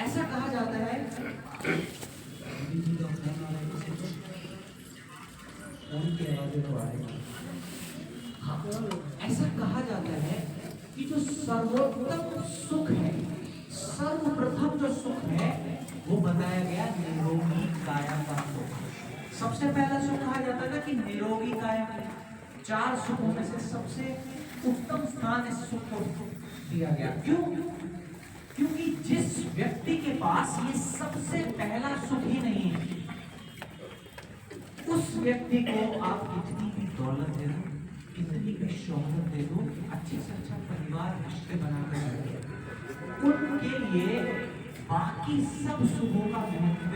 ऐसा कहा जाता है, हाँ, ऐसा कहा जाता है कि जो सर्वोत्तम सुख है, सर्वप्रथम जो सुख है वो बताया गया निरोगी काया का सुख। सबसे पहला सुख कहा जाता है कि निरोगी काया, चार सुखों में से सबसे उत्तम स्थान इस सुख को दिया गया। क्यों? क्योंकि जिस व्यक्ति के पास ये सबसे पहला सुख ही नहीं है, उस व्यक्ति को आप कितनी भी दौलत दे दो, कितनी भी शोहरत दे दो, अच्छे से अच्छा परिवार रिश्ते बनाकर रखो, उनके लिए बाकी सब सुखों का महत्व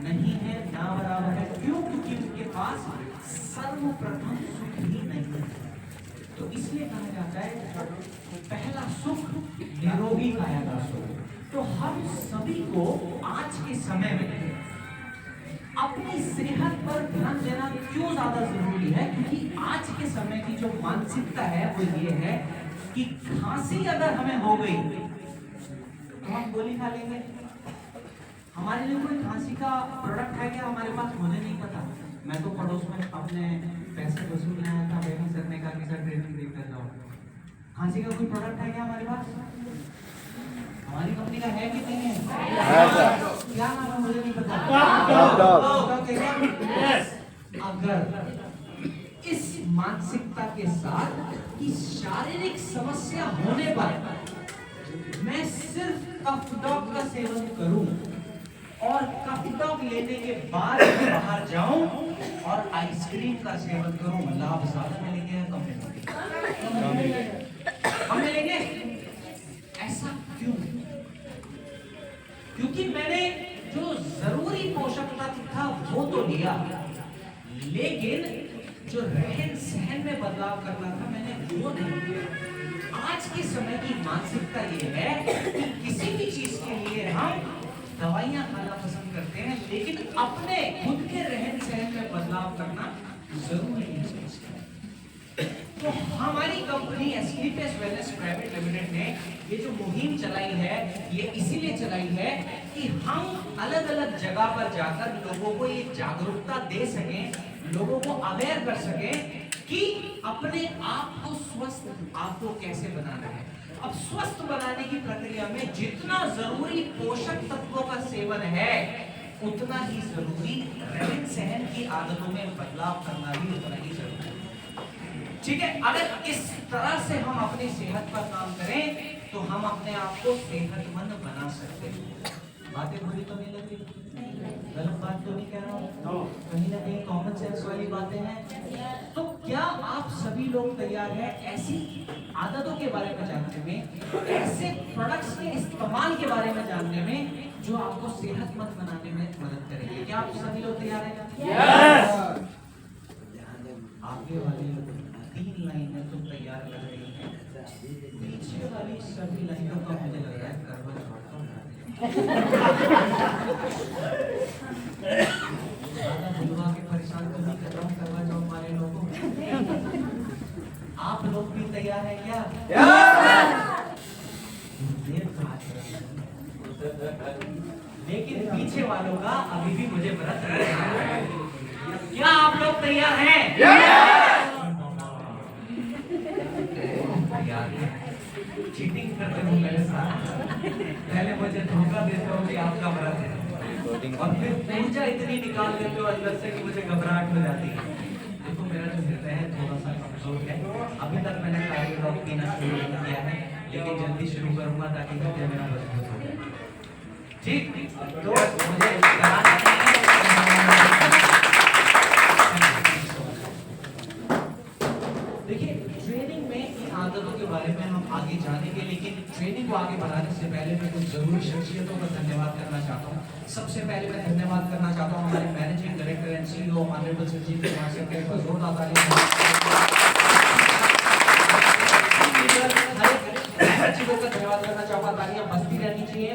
नहीं है, ना बराबर है। क्यों? क्योंकि उनके पास सर्वप्रथम सुख ही नहीं है। तो इसलिए कहा जाता है पहला सुख निरोगी काया का सुख। तो हम सभी को आज के समय में अपनी सेहत पर ध्यान देना क्यों ज्यादा जरूरी है? क्योंकि आज के समय की जो मानसिकता है वो ये है कि खांसी अगर हमें हो गई तो हम गोली खा लेंगे। हमारे लिए कोई खांसी का प्रोडक्ट है क्या हमारे पास? मुझे नहीं पता। मैं तो पड़ोस में अपने पैसे वसूलने आया था, वही सर ने कहा कि सर ट्रेनिंग देकर जाओ। खांसी का कोई प्रोडक्ट है क्या हमारे पास? हमारी कंपनी का है कि नहीं है? क्या नाम है मुझे नहीं पता। अगर इस मानसिकता के साथ कि शारीरिक समस्या होने पर मैं सिर्फ कफ डॉग का सेवन करूं और कफ डॉग लेने के बाद बाहर जाऊं और आइसक्रीम का सेवन करूं, लाभ ज्यादा मिलेंगे कम मिलेंगे? कम मिलेंगे। ऐसा क्यों? क्योंकि मैंने जो जरूरी पोषक तत्व था वो तो लिया, लेकिन जो रहन सहन में बदलाव करना था मैंने वो नहीं किया। आज के समय की मानसिकता ये है कि किसी भी चीज के लिए हम दवाइयां खाना पसंद करते हैं, लेकिन अपने खुद के रहन सहन में बदलाव करना जरूरी नहीं समझते। तो हमारी company Asclepius wellness private limited ने ये जो मुहिम चलाई है, ये इसीलिए चलाई है कि हम अलग अलग जगह पर जाकर लोगों को ये जागरूकता दे सकें, लोगों को अवेयर कर सकें कि अपने आप को स्वस्थ आपको कैसे बनाना है। अब स्वस्थ बनाने की प्रक्रिया में जितना जरूरी पोषक तत्वों का सेवन है, उतना ही जरूरी रहन सहन की आदतों में बदलाव करना भी उतना ही जरूरी है। ठीक है, अगर इस तरह से हम अपनी सेहत पर काम करें तो हम अपने आप को सेहतमंद बना सकते हैं। बातें बुरी तो नहीं लग रही? गलत बात तो नहीं कह रहा हूँ? कहीं ना कहीं कॉमन सेंस वाली बातें हैं। तो क्या आप सभी लोग तैयार हैं ऐसी आदतों के बारे में जानने में, ऐसे प्रोडक्ट्स के इस्तेमाल के बारे में जानने में जो आपको सेहतमंद बनाने में मदद करेंगे? क्या आप सभी लोग तैयार हैं? yes! आगे वाली 3 लाइनें तो तैयार लग रही हैं, पीछे वाली सभी लाइनों का मुझे लग रहा है करवा चौथ ज्यादा बुलवा के परेशान तो नहीं कर रहा हूँ करवा चौथ वाले लोगों। आप लोग भी तैयार हैं क्या? लेकिन पीछे वालों का अभी भी मुझे व्रत रहना है। क्या आप लोग तैयार हैं? चीटिंग करते हो मेरे साथ, पहले मुझे धोखा देते हो कि आपका व्रत है, और फिर ऊर्जा इतनी निकाल देते हो अंदर से कि मुझे घबराहट हो जाती है। देखो मेरा जो हृदय है थोड़ा सा कमजोर है, अभी तक मैंने कार्य ड्रॉप पीना शुरू नहीं किया है, लेकिन जल्दी शुरू करूंगा ताकि हृदय मेरा मजबूत हो जाए। ठीक, तो मुझे देखिए ट्रेनिंग में इन आदतों के बारे में हम आगे जानेंगे, लेकिन ट्रेनिंग को आगे बढ़ाने से पहले मैं कुछ जरूरी शख्सियतों का धन्यवाद करना चाहता हूँ। सबसे पहले मैं धन्यवाद करना चाहता हूँ हमारे managing director and CEO honourable Sanjeev Kumar sir के, जोरदार तालियां। हर चीजों का धन्यवाद करना चाहूँगा, तालियां बजती रहनी चाहिए।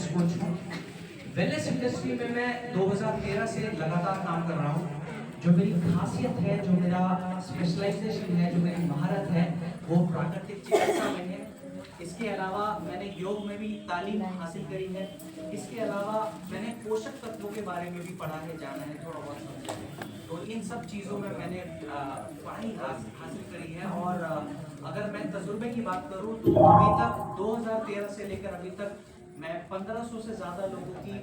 वेलनेस कोच हूँ। वेलनेस इंडस्ट्री में मैं 2013 से लगातार काम कर रहा हूँ। जो मेरी खासियत है, जो मेरा स्पेशलाइजेशन है, जो मेरी महारत है, वो प्राकृतिक चिकित्सा में है। इसके अलावा मैंने योग में भी तालीम हासिल करी है। इसके अलावा मैंने पोषक तत्वों के बारे में भी पढ़ा है, जाना है, थोड़ा बहुत समझा है। तो इन सब चीज़ों में मैंने पढ़ाई हासिल करी है। और अगर मैं तजुर्बे की बात करूं तो अभी तक 2013 से लेकर अभी तक मैं 1500 से ज़्यादा लोगों की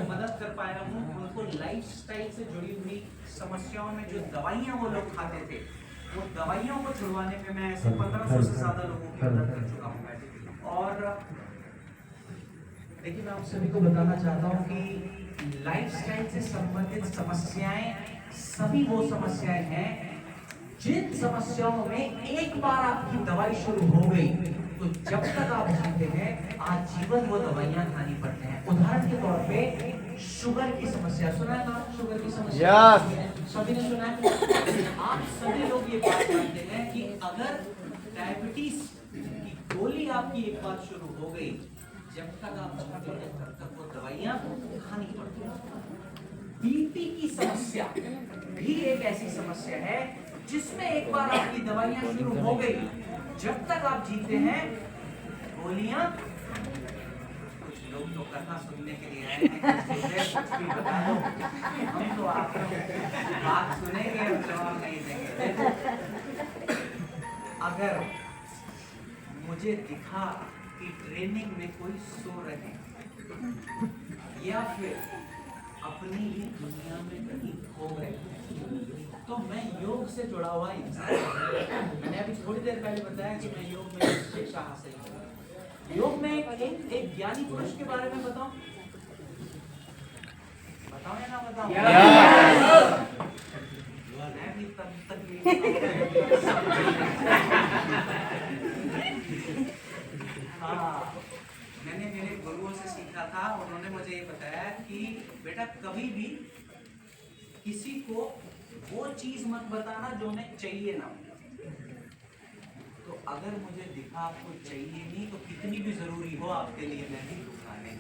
मदद कर पाया हूँ। उनको लाइफस्टाइल से जुड़ी हुई समस्याओं में जो दवाइयाँ वो लोग खाते थे, वो दवाइयों को छुड़वाने में मैं ऐसे 1500 से ज़्यादा लोगों की मदद कर चुका हूँ। और देखिए, मैं आप सभी को बताना चाहता हूँ कि लाइफस्टाइल से संबंधित समस्याएं सभी वो समस्याएं हैं जिन समस्याओं में एक बार आपकी दवाई शुरू हो गई तो जब तक आप जीते हैं आजीवन वो दवाइयां खानी पड़ते हैं। उदाहरण के तौर पे शुगर की समस्या, सुना है ना? शुगर की समस्या सभी ने सुना है। आप सभी लोग ये बात जानते हैं कि अगर डायबिटीज की गोली आपकी एक बार शुरू हो गई, जब तक आप जीते हैं तब तक वो दवाइयां खानी पड़ती हैं। बीपी की समस्या भी एक ऐसी समस्या है जिसमें एक बार आपकी दवाइयां शुरू हो गई, जब तक आप जीते हैं गोलियां। कुछ लोग तो कथा सुनने के लिए आए हैं, कुछ भी बता दो, हम तो आप बात सुनेंगे और जवाब नहीं देंगे। अगर मुझे दिखा कि ट्रेनिंग में कोई सो रहे या फिर अपनी ही दुनिया में कहीं खो गए, तो मैं योग से जुड़ा हुआ इंसान। मैंने अभी थोड़ी देर पहले बताया कि मैं योग में शिक्षा हासिल की। योग में एक ज्ञानी पुरुष के बारे में बताऊं या ना बताऊं? मैं भी तब तक हाँ, मैंने मेरे गुरुओं से सीखा था। उन्होंने मुझे ये बताया कि बेटा कभी भी किसी को वो चीज मत बताना जो उन्हें चाहिए ना। तो अगर मुझे दिखा आपको चाहिए नहीं, तो कितनी भी जरूरी हो आपके लिए मैं भी दूंगा नहीं।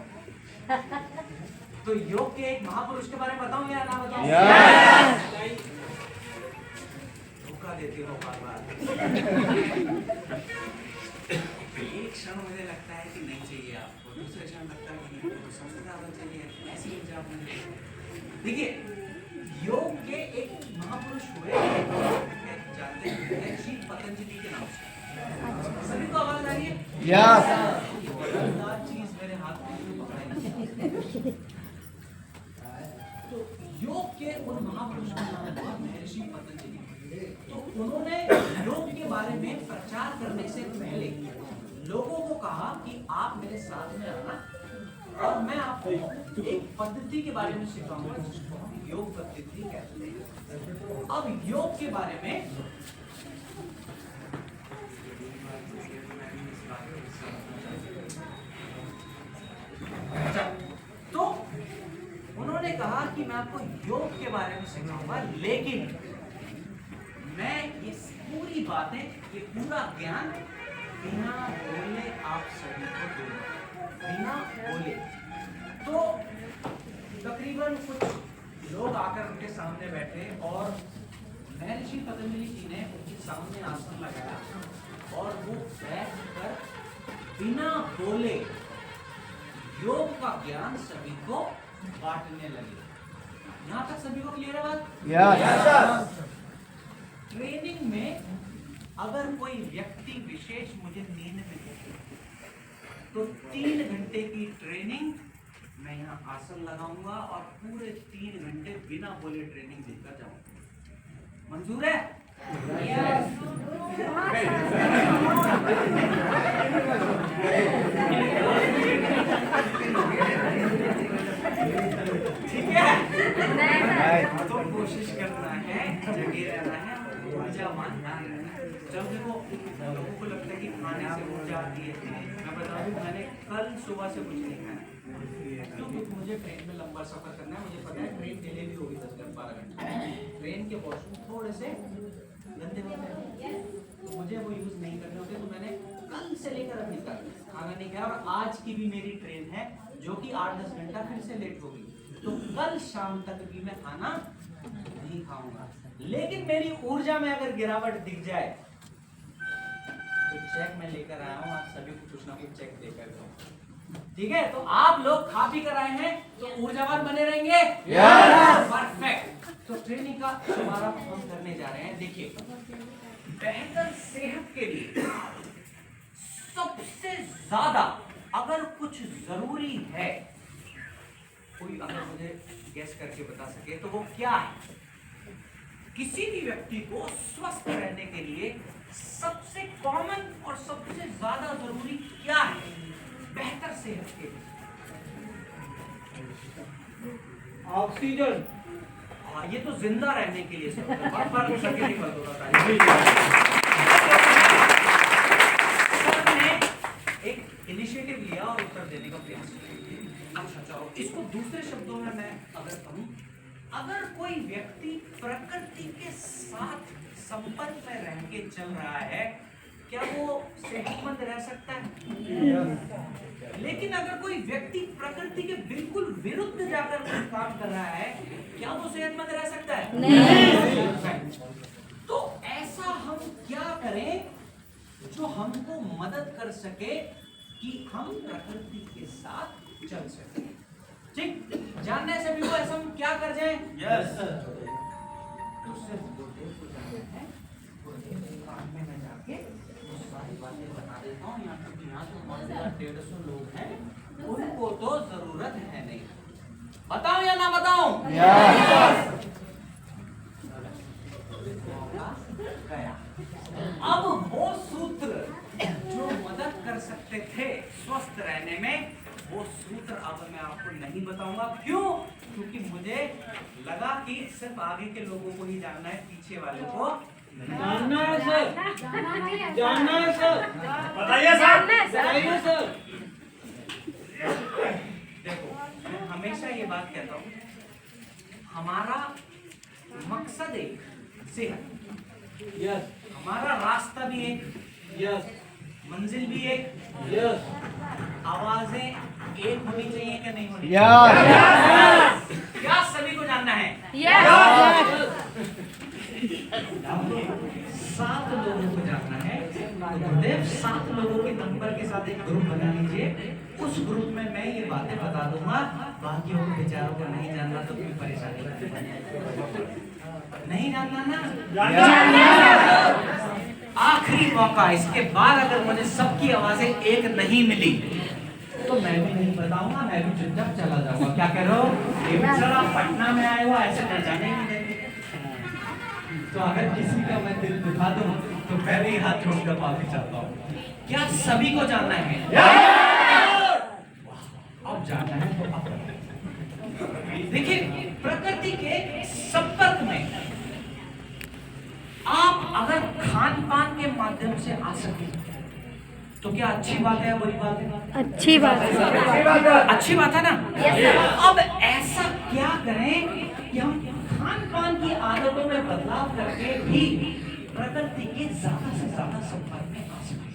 तो योग के एक महापुरुष के बारे में बताऊं या ना बताऊं? धोखा देते हो बार बार। एक क्षण मुझे लगता है कि नहीं चाहिए आपको, दूसरे क्षण लगता है कि नहीं, सबसे ज्यादा चाहिए। ऐसी ऊर्जा आपने देखिए, योग के एक महापुरुष हुए जानते हैं श्री पतंजलि के नाम से। सभी को आवाज आ रही है? चीज मेरे हाथ में पकड़ाई। तो योग के उन महापुरुष का नाम था महर्षि पतंजलि। तो उन्होंने योग के बारे में प्रचार करने से पहले लोगों को कहा कि आप मेरे साथ में आना और मैं आपको एक पद्धति के बारे में सिखाऊंगा जिसको हम योग पद्धति कहते हैं। अब योग के बारे में तो उन्होंने कहा कि मैं आपको योग के बारे में सिखाऊंगा, लेकिन मैं ये पूरी बातें, ये पूरा ज्ञान बिना बोले आप सभी को दूंगा, बिना बोले। तो तकरीबन कुछ लोग आकर उनके सामने बैठे और महर्षि पतंजलि जी ने उनके सामने आसन लगाया और वो बैठकर बिना बोले योग का ज्ञान सभी को बांटने लगे। यहाँ तक सभी को क्लियर है बात? ट्रेनिंग में अगर कोई व्यक्ति विशेष मुझे नींद में देखे तो 3 घंटे की ट्रेनिंग मैं यहाँ आसन लगाऊंगा और पूरे 3 घंटे बिना बोले ट्रेनिंग देकर जाऊंगा। मंजूर है? ठीक है, तो कोशिश करना है, जगे रहना है, ऊर्जावान रहना है। जब देखो लोगों को लगता है कि खाने से ऊर्जा आती है, मैं बता दूं मैंने कल सुबह से कुछ नहीं खाया क्योंकि मुझे ट्रेन में लंबा सफर करना है। मुझे पता है ट्रेन डिले भी होगी 10-12 घंटे। ट्रेन के वॉशरूम थोड़े से गंदे होते हैं तो मुझे वो यूज नहीं करने होते, तो मैंने कल से लेकर अभी तक खाना नहीं खाया और आज की भी मेरी ट्रेन है जो कि 8-10 घंटा फिर से लेट होगी, तो कल शाम तक भी मैं खाना नहीं खाऊंगा। लेकिन मेरी ऊर्जा में अगर गिरावट दिख जाए तो चेक मैं लेकर आया हूं, आप सभी को कुछ ना कुछ चेक देकर दो, ठीक है? तो आप लोग खा पी कर आए हैं तो ऊर्जावान बने रहेंगे। परफेक्ट। तो ट्रेनिंग का शुभारंभ हम करने जा रहे हैं। देखिए, बेहतर सेहत के लिए सबसे ज्यादा अगर कुछ जरूरी है, कोई अगर मुझे गैस करके बता सके तो वो क्या है? किसी भी व्यक्ति को स्वस्थ रहने के लिए सबसे कॉमन और सबसे ज्यादा जरूरी क्या है बेहतर सेहत के लिए? ऑक्सीजन। हाँ, ये तो जिंदा रहने के लिए सर ने एक इनिशिएटिव लिया और उत्तर देने का प्रयास किया। अच्छा चलो, इसको दूसरे शब्दों में मैं अगर कहूं, अगर कोई व्यक्ति प्रकृति के साथ संपर्क में रह के चल रहा है, क्या वो सेहतमंद रह सकता है? लेकिन अगर कोई व्यक्ति प्रकृति के बिल्कुल विरुद्ध जाकर कोई काम कर रहा है, क्या वो सेहतमंद रह सकता है? नहीं। तो ऐसा हम क्या करें जो हमको मदद कर सके कि हम प्रकृति के साथ चल सके? ठीक, जानने से भी वो ऐसा हम क्या कर जाए? यस। तो सिर्फ गुरुदेव को जानना है। गुरुदेव के काम में मैं जाके सारी बातें बता देता हूँ। यहाँ क्योंकि यहाँ तो मौजूदा 150 लोग हैं, उनको तो जरूरत है नहीं। बताऊं या ना बताऊं? गया। अब वो सूत्र जो मदद कर सकते थे स्वस्थ रहने में, वो सूत्र अब मैं आपको नहीं बताऊंगा। क्यों? क्योंकि मुझे लगा कि सिर्फ आगे के लोगों को ही जानना है, पीछे वालों को जानना है सर। जानना है सर। बताइए सर। बताइए सर। देखो, मैं हमेशा ये बात कहता हूँ, हमारा मकसद एक सेहत, यस। हमारा रास्ता भी एक, यस। मंजिल भी एक, यस। आवाजें एक होनी चाहिए कि नहीं होनी? यस। क्या सभी को जानना है? सात लोगों को जानना है। गुरुदेव 7 लोगों के नंबर के साथ एक ग्रुप बना लीजिए। उस ग्रुप में मैं ये बातें बता दूंगा, बाकियों को बेचारों को नहीं जानना तो कोई परेशानी नहीं। जानना ना? आखिरी मौका, इसके बाद अगर मुझे सबकी आवाजें एक नहीं मिली तो मैं भी नहीं बताऊंगा, मैं भी चुपचाप चला जाऊंगा। क्या कह रहे हो? सर आप पटना में आए हो, ऐसे न जाने ही नहीं देंगे। तो अगर किसी का मैं दिल दुखा दूं तो पहले ही हाथ छोड़कर माफी चाहता हूँ। क्या सभी को जानना है? अब जानना है तो अब देखिए, प्रकृति के संपर्क में आप अगर खान पान के माध्यम से आ सके तो क्या अच्छी बात है या बुरी बात है? अच्छी बात है। अच्छी बात है ना? अब ऐसा क्या करें कि हम खान पान की आदतों में बदलाव करके भी प्रकृति के ज्यादा से ज्यादा संपर्क में आ सके।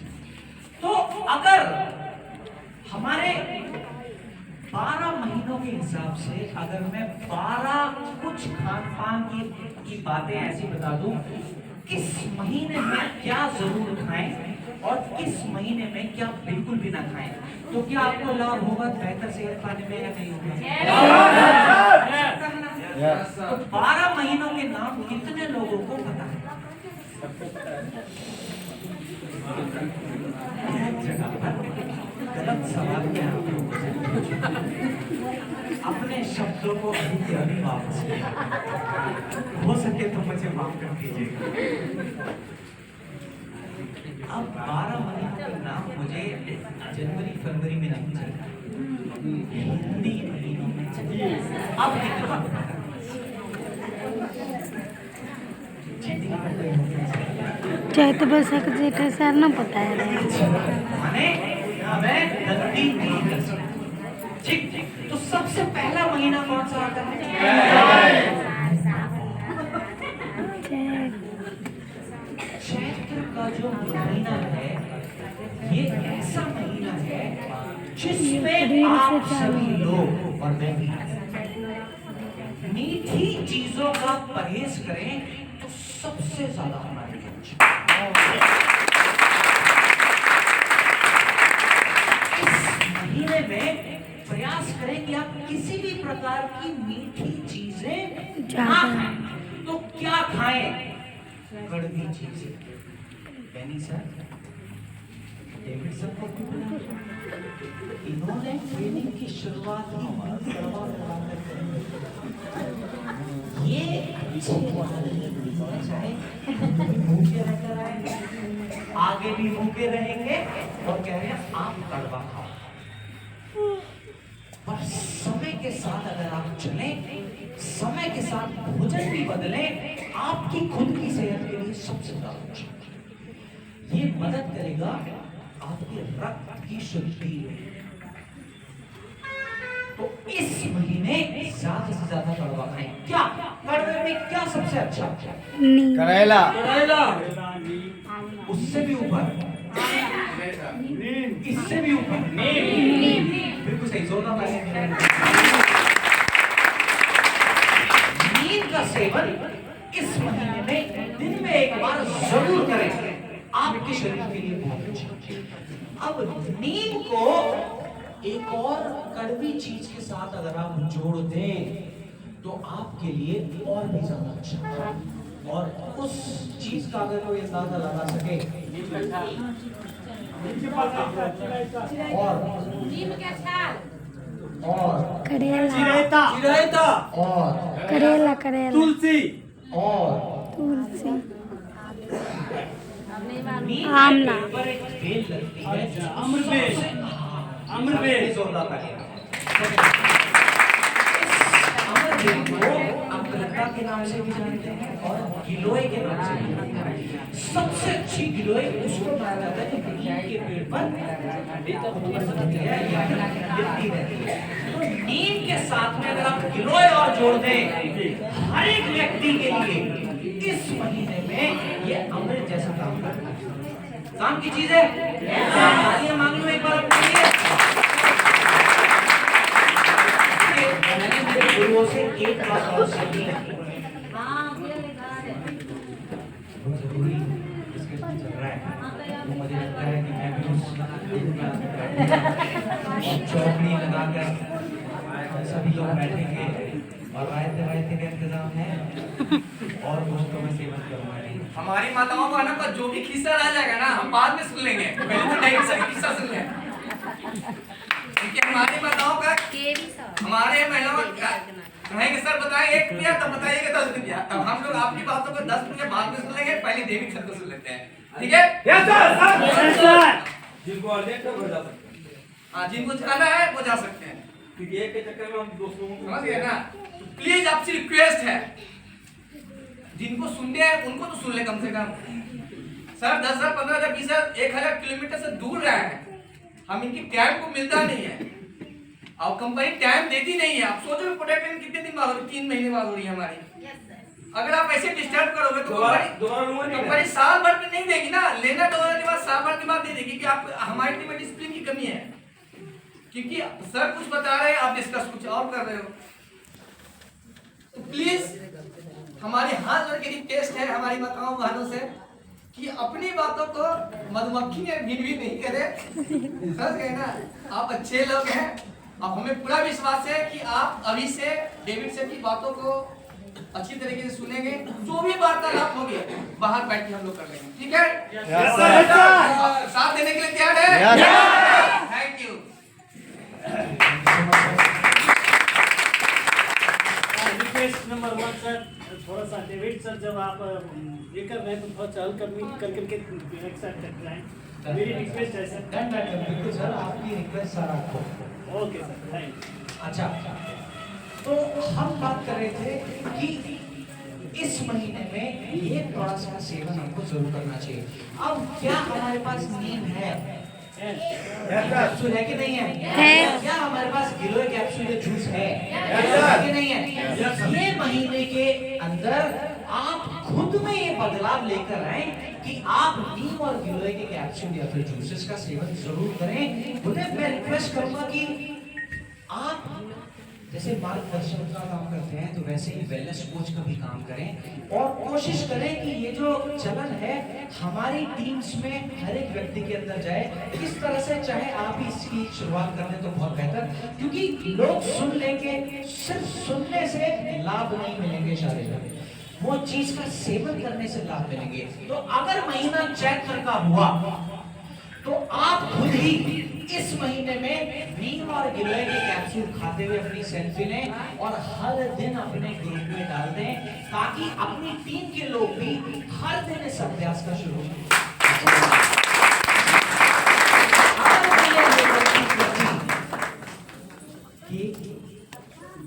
तो अगर हमारे 12 महीनों के हिसाब से अगर मैं 12 कुछ खान पान की बातें ऐसी बता दूं, किस महीने में क्या जरूर खाएं और किस महीने में क्या बिल्कुल भी ना खाएं, तो क्या आपको लाभ होगा बेहतर सेहत पाने में या नहीं होगा? तो 12 महीनों के नाम कितने लोगों को पता है? गलत सवाल क्या? अपने शब्दों को अभी वापस हो सके तो मुझे माफ कर दीजिएगा। अब 12 महीनों के नाम मुझे जनवरी फरवरी में नहीं चाहिए, हिंदी महीनों में चाहिए। अब कितने बात चैत बैसाख जेठ आषाढ़ ना पता है माने हमें गलती नहीं कर सकते। ठीक, तो सबसे पहला महीना कौन सा आता है? चैत्र का जो महीना है, ये जिसमें आप सभी लोग और मैं भी मीठी चीजों का परहेज करें तो सबसे ज्यादा हमारे लिए इस महीने में प्रयास करें कि आप किसी भी प्रकार की मीठी चीजें ना खाएं। तो क्या खाएं? कड़वी चीजें। बेनी सर, डेविड सर को इन्होंने ट्रेनिंग की शुरुआत ही कड़वा बनाकर करी। ये भूखे रहकर आए, आगे भी भूखे रहेंगे और कह रहे हैं आप कड़वा खाओ। पर समय के साथ अगर आप चलें, समय के साथ भोजन भी बदलें, आपकी खुद की सेहत के लिए सबसे ज्यादा अच्छा ये मदद करेगा आपके रक्त की शुद्धि में। तो इस महीने ज्यादा से ज्यादा कड़वा खाएं। क्या कड़वे में क्या सबसे अच्छा? करेला। उससे भी ऊपर, इससे भी ऊपर, बिल्कुल सही, जोरदार तालियां। नीम का सेवन इस महीने में दिन में एक बार जरूर करें, आपके शरीर के लिए बहुत अच्छा। अब नीम को एक और कड़वी चीज के साथ अगर आप जोड़ दें तो आपके लिए और भी ज्यादा अच्छा। और उस चीज का अगर कोई अंदाजा लगा सके और करेला और करेला तुलसी और तुलसी नीम आमला। के ऊपर एक बेल लगती है, अमृतबेल। अमृतबेल। जोरदार तालियां। अमृतबेल को अमृता के नाम से भी जानते हैं और गिलोय के नाम से भी जानते हैं। सबसे अच्छी गिलोय उसको माना जाता है जो नीम के पेड़ पर गिरती रहती है। तो नीम के साथ में अगर आप गिलोय और जोड़ दें, हर एक व्यक्ति के लिए इस महीने में ये अमृत जैसा काम करता है। काम की चीज है, तालियां मांग लो एक बार अपने लिए। मैंने मेरे गुरुओं से एक बात और सीखी है, जरूरी डिस्कशन चल रहा है, तो मुझे लगता है कि मैं भी उस चौकड़ी लगाकर सभी लोग बैठेंगे और रायते का इंतजाम है और दोस्तों में सेवन करूंगा। हमारी माताओं का ना पर जो भी किस्सा रह जाएगा ना हम बाद में सुन लेंगे, पहले तो डेविड सर का किस्सा सुन लें। क्योंकि हमारी माताओं का, हमारे महिलाओं का कहेंगे सर बताएं 1 रुपया तब बताइएगा 10 रुपया, तब हम लोग आपकी बातों को 10 रुपया बाद में सुन लेंगे, पहले डेविड सर को सुन लेते हैं, ठीक है? Yes sir. जिनको अर्जेंट है वो जा सकते हैं। हाँ, जिनको जाना है वो जा सकते हैं, क्योंकि एक के चक्कर में हम दोस्तों को समझ गए ना? तो प्लीज आपसे रिक्वेस्ट है, जिनको सुनने हैं उनको तो सुन ले कम से कम। सर 10,000, 15,000, 20,000, 1,000 किलोमीटर से दूर रहे हैं, हम इनकी टाइम को मिलता नहीं है और कंपनी टाइम देती नहीं है। आप सोचो प्रोडक्ट कितने दिन बाद हो रही, 3 महीने बाद हो रही है हमारी। अगर आप ऐसे डिस्टर्ब करोगे तो कंपनी साल भर में नहीं देगी ना, लेना तो के बाद साल भर के बाद दे देगी कि आप हमारी टीम में डिसिप्लिन की कमी है, क्योंकि सर कुछ बता रहे हैं आप डिस्कस कुछ और कर रहे हो। तो प्लीज हमारे हाथ जोड़ के रिक्वेस्ट है हमारी माताओं बहनों से कि अपनी बातों को मधुमक्खी में भी नहीं करे, समझ गए ना? आप अच्छे लोग हैं, अब हमें पूरा विश्वास है कि आप अभी से डेविड सर की बातों को अच्छी तरीके से सुनेंगे, जो भी वार्तालाप होगी बाहर बैठ के हम लोग कर लेंगे, ठीक है? साथ देने के लिए तैयार है? Thank you. Request number 1 sir, थोड़ा सा डेविड सर जब आप ये कर रहे हैं तो थोड़ा सा हल्का करके एक्सेप्ट करते हैं, मेरी रिक्वेस्ट है सर। बिल्कुल सर, आपकी रिक्वेस्ट सर आपको। Okay sir, thank you. अच्छा, तो हम बात कर रहे थे कि इस महीने में ये थोड़ा सा सेवन हमको जरूर करना चाहिए। अब क्या हमारे पास नीम है, कैप्सूल है कि नहीं है? क्या हमारे पास गिलोय कैप्सूल या जूस है कि नहीं है? ये महीने के अंदर आप खुद में ये बदलाव लेकर आए कि आप नीम और गिलोय के कैप्सूल या फिर जूसेस का सेवन जरूर करें। उन्हें मैं रिक्वेस्ट करूंगा कि आप जैसे मार्गदर्शन का काम करते हैं तो वैसे ही वेलनेस कोच का भी काम करें और कोशिश करें कि ये जो चलन है हमारी टीम्स में हर एक व्यक्ति के अंदर जाए। किस तरह से चाहे आप इसकी शुरुआत कर दें तो बहुत बेहतर, क्योंकि लोग सुन लेंगे, सिर्फ सुनने से लाभ नहीं मिलेंगे शारीरिक, वो चीज का सेवन करने से लाभ मिलेंगे। तो अगर महीना चैत्र का हुआ तो आप खुद ही इस महीने में नीम और गिलोय के कैप्सूल खाते हुए अपनी सेल्फी लें और हर दिन अपने ग्रुप में डाल दें, ताकि अपनी टीम के लोग भी हर दिन इस अभ्यास का शुरू कि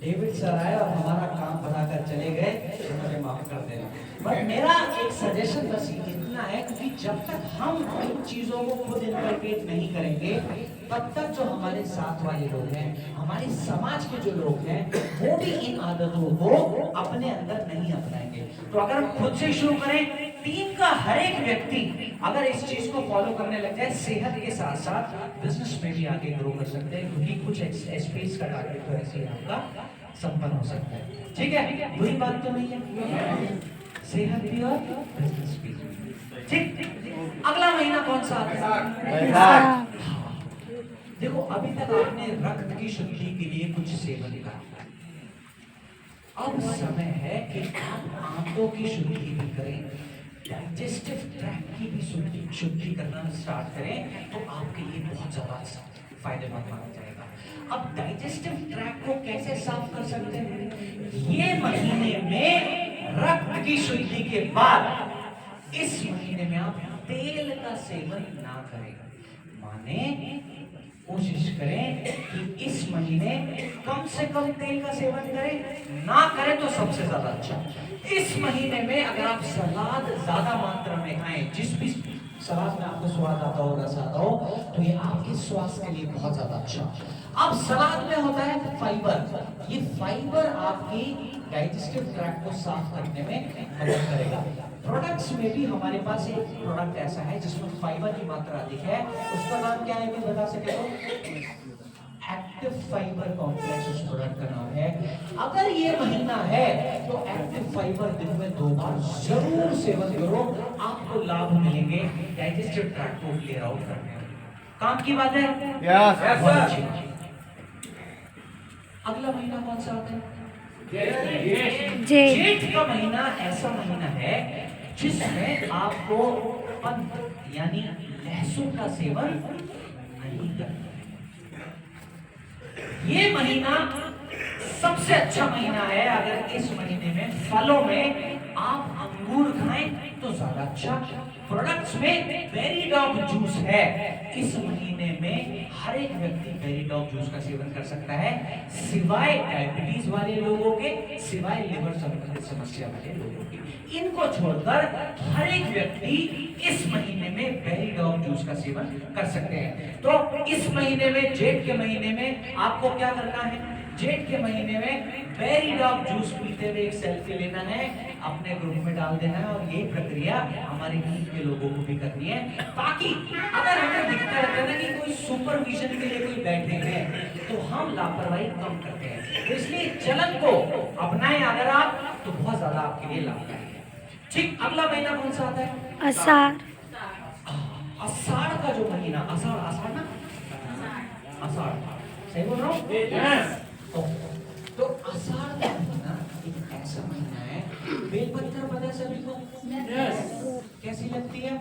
डेविड सर आए और हमारा काम बढ़ाकर चले गए तो मुझे माफ कर देना। बट मेरा एक सजेशन बस इतना है, क्योंकि जब तक हम इन चीजों को खुद इनकलकेट नहीं करेंगे तब तक जो हमारे साथ वाले लोग हैं, हमारे समाज के जो लोग हैं, वो भी इन आदतों को अपने अंदर नहीं अपनाएंगे। तो अगर हम खुद से शुरू करें, टीम का हर एक व्यक्ति अगर इस चीज को फॉलो करने लग जाए, सेहत के साथ साथ बिजनेस में भी आगे ग्रो कर सकते हैं, क्योंकि कुछ एसपीएस का टारगेट तो ऐसे ही आपका संपन्न हो सकता है। ठीक है, बुरी बात तो नहीं है, सेहत भी और बिजनेस भी। ठीक, अगला महीना कौन सा आता है? देखो, अभी तक आपने रक्त की शुद्धि के लिए कुछ सेवन करा, अब समय है कि आप आंतों की शुद्धि भी करें, डाइजेस्टिव ट्रैक्ट की भी शुद्धि करना स्टार्ट करें, तो आपके लिए बहुत ज्यादा फायदेमंद माना जाएगा। अब डाइजेस्टिव ट्रैक्ट को कैसे साफ कर सकते हैं? ये महीने में रक्त की शुद्धि के बाद इस महीने में आप तेल का सेवन ना करें, माने कोशिश करें कि इस महीने कम से कम तेल का सेवन करें, ना करें तो सबसे ज्यादा अच्छा। इस महीने में अगर आप सलाद ज्यादा मात्रा में खाएं, जिस भी सलाद में आपको स्वाद आता हो, रस आता हो, तो ये आपके स्वास्थ्य के लिए बहुत ज्यादा अच्छा। अब सलाद में होता है फाइबर, ये फाइबर आपकी डाइजेस्टिव ट्रैक्ट को साफ करने में मदद करेगा। प्रोडक्ट्स में भी हमारे पास एक प्रोडक्ट ऐसा है जिसमें फाइबर की मात्रा अधिक है, उसका नाम क्या है, मैं बता सके तो एक्टिव फाइबर कॉम्प्लेक्स उस प्रोडक्ट का नाम है। अगर ये महीना है तो एक्टिव फाइबर दिन में 2 बार जरूर सेवन करो, आपको लाभ मिलेंगे डाइजेस्टिव ट्रैक्ट को क्लियर आउट करने में। काम की बात है? यस। अगला महीना कौन सा आता है? जेठ का महीना ऐसा महीना है जिसमें आपको पंथ यानी लहसुन का सेवन नहीं करना। ये महीना सबसे अच्छा महीना है। अगर इस महीने में फलों में आप अंगूर खाएं तो ज्यादा अच्छा। प्रोडक्ट्स में बेरी डॉग जूस है, इस महीने में हर एक व्यक्ति बेरी डॉग जूस का सेवन कर सकता है, सिवाय डायबिटीज वाले लोगों के, सिवाय लिवर संबंधित समस्या वाले लोगों के। इनको छोड़कर हर एक व्यक्ति इस महीने में बेरी डॉग जूस का सेवन कर सकते हैं। तो इस महीने में, जेठ के महीने में आपको क्या करना है? जेठ के महीने में बेरी डॉग जूस पीते हुए एक सेल्फी लेना है, अपने ग्रुप में डाल देना है, और ये प्रक्रिया हमारे टीम के लोगों को भी करनी है, ताकि अगर हमें दिखता रहता है ना कि कोई सुपरविजन के लिए कोई बैठे हैं तो हम लापरवाही कम करते हैं। तो इसलिए चलन को अपनाएं अगर आप, तो बहुत ज्यादा आपके लिए लाभदायक है। ठीक, अगला महीना कौन सा आता है? आषाढ़। आषाढ़ का जो महीना, आषाढ़ ना, आषाढ़ सही बोल रहा हूँ? तो आषाढ़ का महीना एक ऐसा महीना है, बेलपत्र पता है सभी को? कैसी लगती है?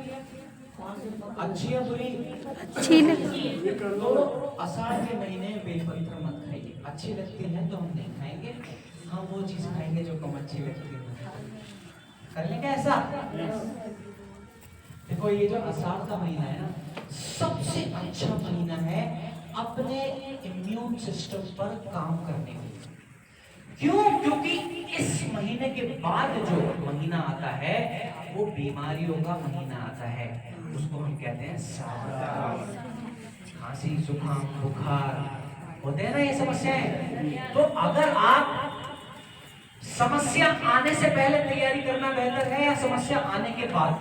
अच्छी या बुरी? अच्छी लगती है। तो आषाढ़ के महीने में बेलपत्र मत खाइए। अच्छी लगती है तो हम नहीं खाएंगे, हम वो चीज खाएंगे जो कम अच्छी लगती है। कर लेंगे ऐसा? देखो, ये जो आषाढ़ का महीना है ना, सबसे अच्छा महीना है अपने इम्यून सिस्टम पर काम करने के लिए। क्यों? क्योंकि इस महीने के बाद जो महीना आता है वो बीमारियों का महीना आता है, उसको हम कहते हैं सावन। खांसी, जुकाम, बुखार होते हैं ना, ये समस्याएं। तो अगर आप समस्या आने से पहले तैयारी करना बेहतर है या समस्या आने के बाद?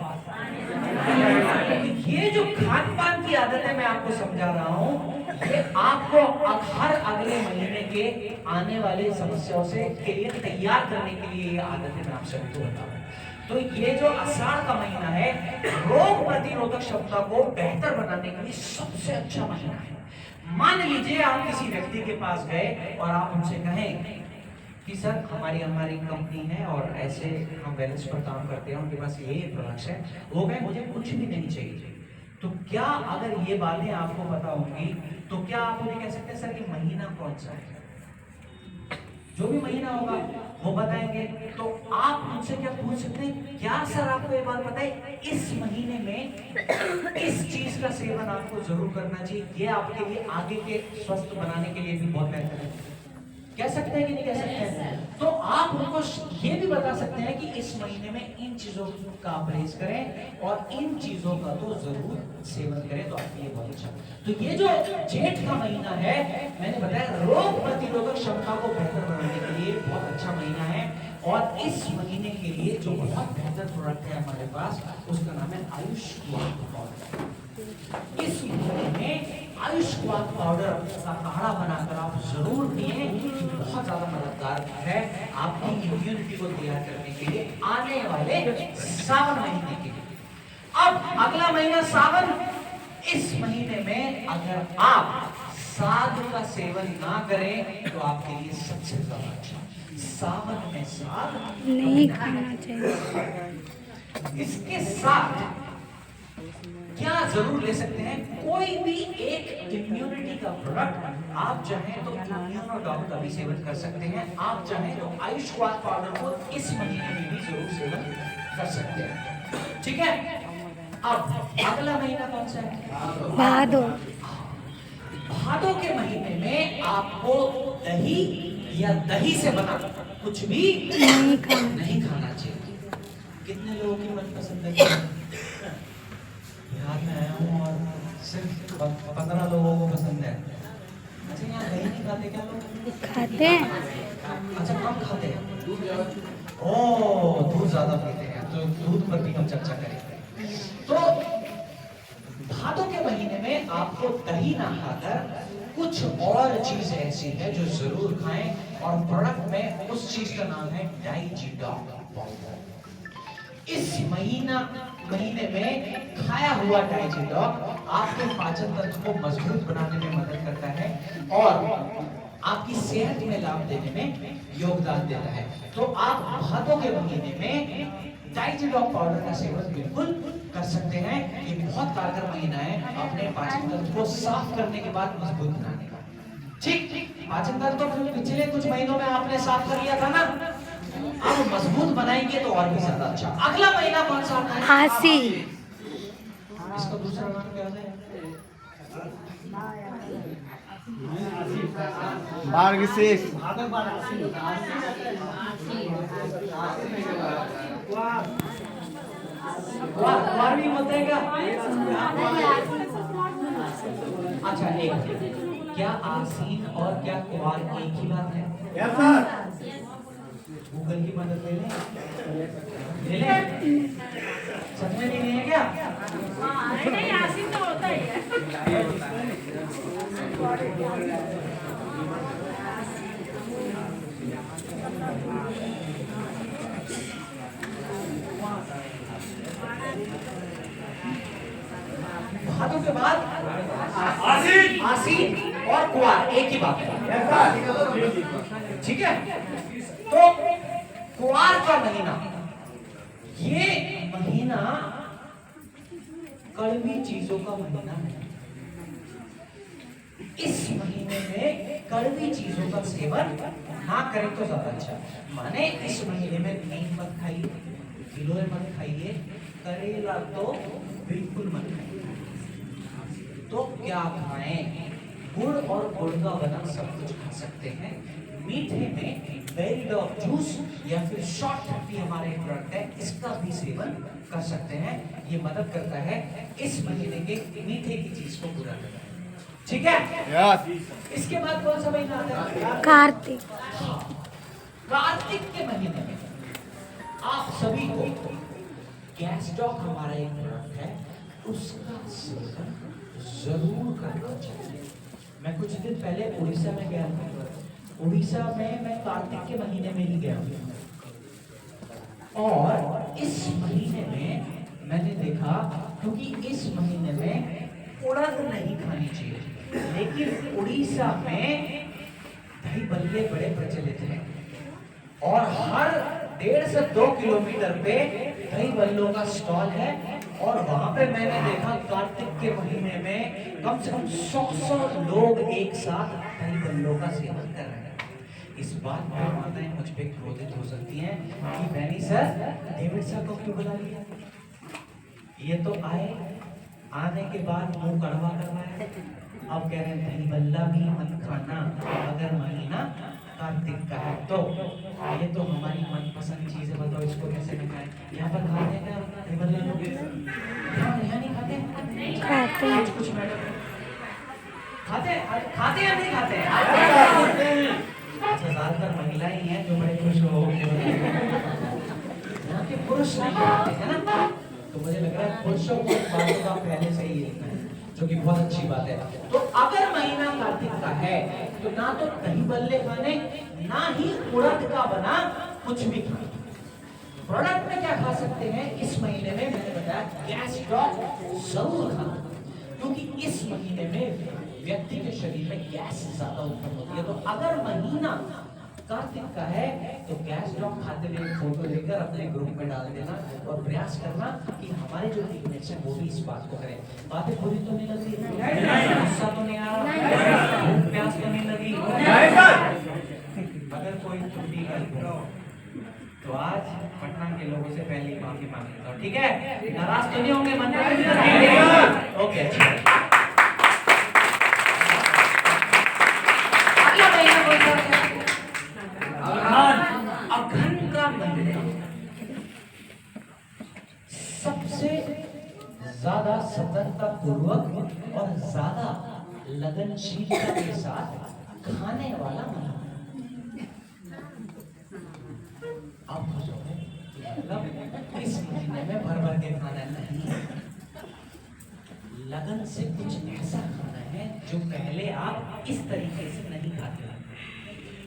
ये जो खान पान की आदतें मैं आपको समझा रहा हूं, ये आपको हर अगले महीने के आने वाले समस्याओं से के लिए तैयार करने के लिए ये आदतें मैं आप सभी को बता रहा हूं। तो ये जो आषाढ़ का महीना है, रोग प्रतिरोधक क्षमता को बेहतर बनाने के लिए सबसे अच्छा महीना है। मान लीजिए आप किसी व्यक्ति के पास गए और आप उनसे कहें कि सर हमारी कंपनी है और ऐसे हम बैलेंस पर काम करते हैं, उनके पास ये प्रोडक्ट्स है, वो कहें मुझे कुछ भी नहीं चाहिए, तो क्या अगर ये बातें आपको पता होंगी तो क्या आप उन्हें कह सकते हैं सर ये महीना कौन सा है? जो भी महीना होगा वो बताएंगे। तो आप उनसे क्या पूछ सकते हैं, क्या सर आपको ये बात पता है इस महीने में इस चीज का सेवन आपको जरूर करना चाहिए, ये आपके लिए आगे के स्वस्थ बनाने के लिए भी बहुत बेहतर है। कह सकते हैं कि नहीं कह सकते हैं? तो आप उनको ये भी बता सकते हैं कि इस महीने में इन चीजों का परहेज करें और इन चीजों का तो जरूर सेवन करें, तो आपके लिए बहुत अच्छा। तो ये जो जेठ का महीना है, मैंने बताया रोग प्रतिरोधक क्षमता को बेहतर बनाने के लिए बहुत अच्छा महीना है। और इस महीने के लिए जो बहुत बेहतर प्रोडक्ट है हमारे पास, उसका नाम है आयुष पाउडर। इस महीने में आयुष पाउडर का काढ़ा बनाकर आप जरूर पिए, बहुत ज्यादा मददगार है आपकी इम्यूनिटी को तैयार करने के लिए आने वाले सावन महीने के लिए। अब अगला महीना सावन, इस महीने में अगर आप साग का सेवन ना करें तो आपके लिए सबसे ज्यादा अच्छा। सावन में साग नहीं खाना चाहिए। इसके साथ क्या जरूर ले सकते हैं, कोई भी एक इम्यूनिटी का प्रोडक्ट आप चाहें तो इम्यूनोडॉक का भी सेवन कर सकते हैं, आप चाहें तो आयुष पाउडर को इस महीने में भी जरूर सेवन कर सकते हैं। ठीक है, अब अगला महीना कौन सा है? भादो। भादो के महीने में आपको दही या दही से बना कुछ भी नहीं खाना चाहिए। कितने लोगों की मनपसंद है? बिहार में आया हूँ और सिर्फ 15 लोगों को पसंद है। अच्छा, यहाँ दही नहीं खाते क्या लोग? खाते हैं। अच्छा, कम खाते हैं। ओह, दूध ज्यादा पीते हैं, तो दूध पर भी हम चर्चा करेंगे। तो भादों के महीने में आपको दही ना खाकर कुछ और चीज ऐसी है जो जरूर खाएं, और प्रोडक्ट में उस चीज का नाम है डाइजिडॉक पाउडर। इस महीने में खाया हुआ डाइजिडॉक आपके पाचन तंत्र को मजबूत बनाने में मदद करता है और आपकी सेहत में लाभ देने में योगदान देता है। तो आप भादों के महीने में डाइजिडॉक पाउडर का सेवन बिल्कुल कर सकते हैं। ये बहुत कारगर महीना है अपने पाचन तंत्र को साफ करने के बाद मजबूत बनाने का। ठीक, पाचन तंत्र तो पिछले कुछ महीनों में आपने साफ कर लिया था ना, अब मजबूत बनाएंगे तो और भी ज्यादा अच्छा। अगला महीना कौन सा आता है? आसी। इसका दूसरा नाम क्या है? मार्गशीर्ष। वार भी बोलते हैं क्या? अच्छा, एक क्या आसीन और क्या कुवार एक ही बात है? गूगल की मदद ले लें? सच में नहीं है क्या? नहीं, आसिन तो होता ही है। भादों के बाद आसीन और कुवार एक ही बात है। ठीक है, तो कुवार का महीना, ये महीना कड़वी चीजों का महीना है। इस महीने में कड़वी चीजों का सेवन ना करें तो ज्यादा अच्छा। माने इस महीने में नीम मत खाइए, गिलोय मत खाइए, करेला तो बिल्कुल मत खाइए। तो क्या खाएं? गुड़ और गुड़ का बना सब कुछ खा सकते हैं। मीठे में बेरी ऑफ जूस या फिर शॉर्ट थर्टी हमारे प्रोडक्ट है, इसका भी सेवन कर सकते हैं। ये मदद करता है इस महीने के मीठे की चीज को पूरा करना। ठीक है, इसके बाद कौन सा महीना आता है? कार्तिक। कार्तिक के महीने में आप सभी को गैसडॉक हमारा एक प्रोडक्ट है, उसका सेवन जरूर करना चाहिए। मैं कुछ दिन पहले उड़ीसा में गया था। उड़ीसा में मैं कार्तिक के महीने में ही गया हूँ और इस महीने में मैंने देखा, क्योंकि इस महीने में उड़द नहीं खानी चाहिए, लेकिन उड़ीसा में दही बल्ले बड़े प्रचलित हैं और हर 1.5 से 2 किलोमीटर पे दही बल्लों का स्टॉल है और वहां पे मैंने देखा कार्तिक के महीने में कम से कम 100 लोग एक साथ दही बल्लों का सेवन कर रहे हैं। इस बात पर माताएं मुझ पे क्रोधित हो सकती हैं कि बैनी सर डेविड सर को क्यों बुला लिया? ये तो आने के बाद मुंह कड़वा करवाया, अब कह रहे हैं दही बल्ला भी मत खाना अगर महीना कार्तिक का है तो। ये तो हमारी मनपसंद चीज है, बताओ इसको कैसे न खाएं? यहाँ पर खाते हैं क्या दही बल्ला लोग? यहाँ नहीं खाते? कुछ मैडम खाते या नहीं खाते? अच्छा, ज्यादातर महिलाएं हैं जो बड़े खुश हो यहाँ के पुरुष नहीं खाते है ना, तो मुझे लग रहा है पुरुषों को बातों का पहले से ही है, जो कि बहुत अच्छी बात है। तो अगर महीना कार्तिक का है तो ना तो दही बल्ले खाने, ना ही उड़द का बना कुछ भी खाने। प्रोडक्ट में क्या खा सकते हैं इस महीने में? मैंने बताया गैसडॉक जरूर खाना, क्योंकि इस महीने में व्यक्ति के शरीर में गैस ज्यादा उत्पन्न होती है। तो अगर महीना कार्तिक का है तो गैसडॉक खाते हुए फोटो लेकर अपने ग्रुप में डाल देना और प्रयास करना कि हमारे जो टीममेट्स हैं वो भी इस बात को करें। बातें बुरी तो नहीं लग रही? गुस्सा तो नहीं आ रहा? प्यास तो नहीं लगी? अगर कोई त्रुटि कर तो आज पटना के लोगों से पहले ही माफी मांग लेता हूं, ठीक है? नाराज तो नहीं होंगे मन में? ओके, अच्छा। अगला महीना कौन सा है? अघन का महीना सबसे ज्यादा सतर्कता पूर्वक और ज्यादा लगनशीलता के साथ खाने वाला महीना। आप खुश हो गए? मतलब इस महीने में भर भर के खाना नहीं, लगन से कुछ ऐसा खाना है जो पहले आप इस तरीके से नहीं खाते।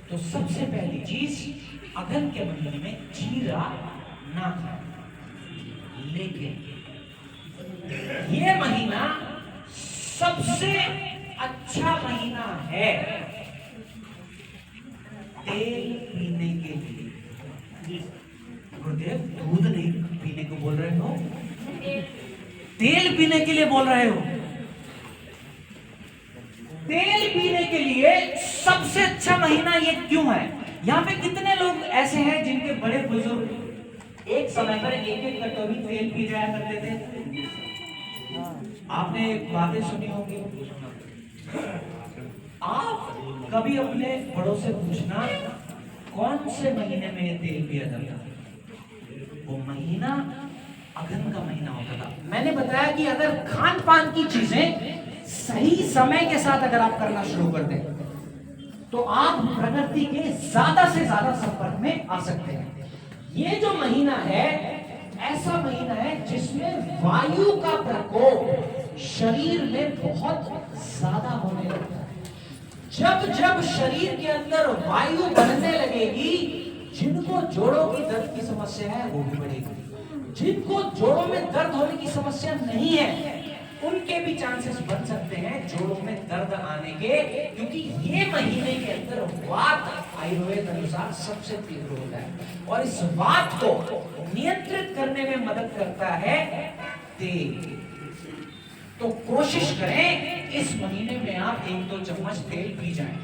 तो सबसे पहली चीज, अघन के महीने में जीरा ना खाएं, लेकिन ये महीना सबसे अच्छा महीना है तेल पीने के लिए। गुरुदेव दूध नहीं पीने को बोल रहे हो, तेल पीने के लिए बोल रहे हो। तेल पीने के लिए सबसे अच्छा महीना ये क्यों है? यहाँ पे कितने लोग ऐसे हैं जिनके बड़े बुजुर्ग एक समय पर एक कटोरी तेल पी जाया करते थे? आपने बातें सुनी होंगी। आप कभी अपने बड़ों से पूछना कौन से महीने में ये तेल पिया जाता था? वो महीना अघन का महीना होता था। मैंने बताया कि अगर खान पान की चीजें सही समय के साथ अगर आप करना शुरू कर दें तो आप प्रकृति के ज्यादा से ज्यादा संपर्क में आ सकते हैं। ये जो महीना है ऐसा महीना है जिसमें वायु का प्रकोप शरीर में बहुत ज्यादा होने लगता है। जब जब शरीर के अंदर वायु बढ़ने लगेगी, जिनको जोड़ों की दर्द की समस्या है वो भी बढ़ेगी। जिनको जोड़ों में दर्द होने की समस्या नहीं है उनके भी चांसेस बन सकते हैं जोड़ों में दर्द आने के, क्योंकि ये महीने के अंदर वात आयुर्वेद अनुसार सबसे तीव्र होता है और इस वात को नियंत्रित करने में मदद करता है तेल। तो कोशिश करें इस महीने में आप 1-2 चम्मच तेल पी जाएं।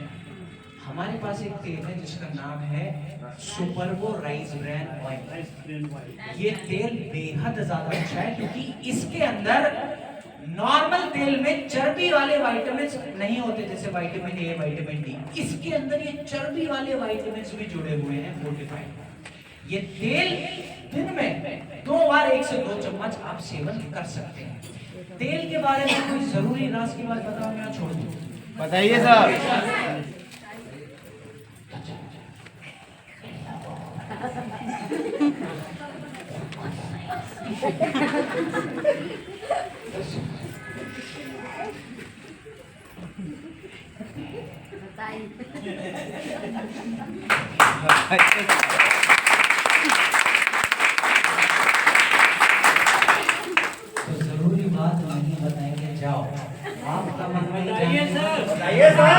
हमारे पास एक तेल है जिसका नाम है सुपरबो राइस ब्रान ऑयल। ये तेल बेहद ज्यादा अच्छा है क्योंकि इसके अंदर नॉर्मल तेल में चर्बी वाले विटामिन नहीं होते, जैसे विटामिन ए, विटामिन डी। इसके अंदर ये चर्बी वाले विटामिन भी जुड़े हुए हैं, फोर्टिफाइड। ये तेल दिन में 2 बार 1 से 2 चम्मच आप सेवन कर सकते हैं। तेल के बारे में कोई जरूरी राज की बात बताऊं या छोड़ दूं? बताइए साहब। तो जरूरी बात नहीं बताएंगे, जाओ आपका मन में बताइए सर। बताइए सर।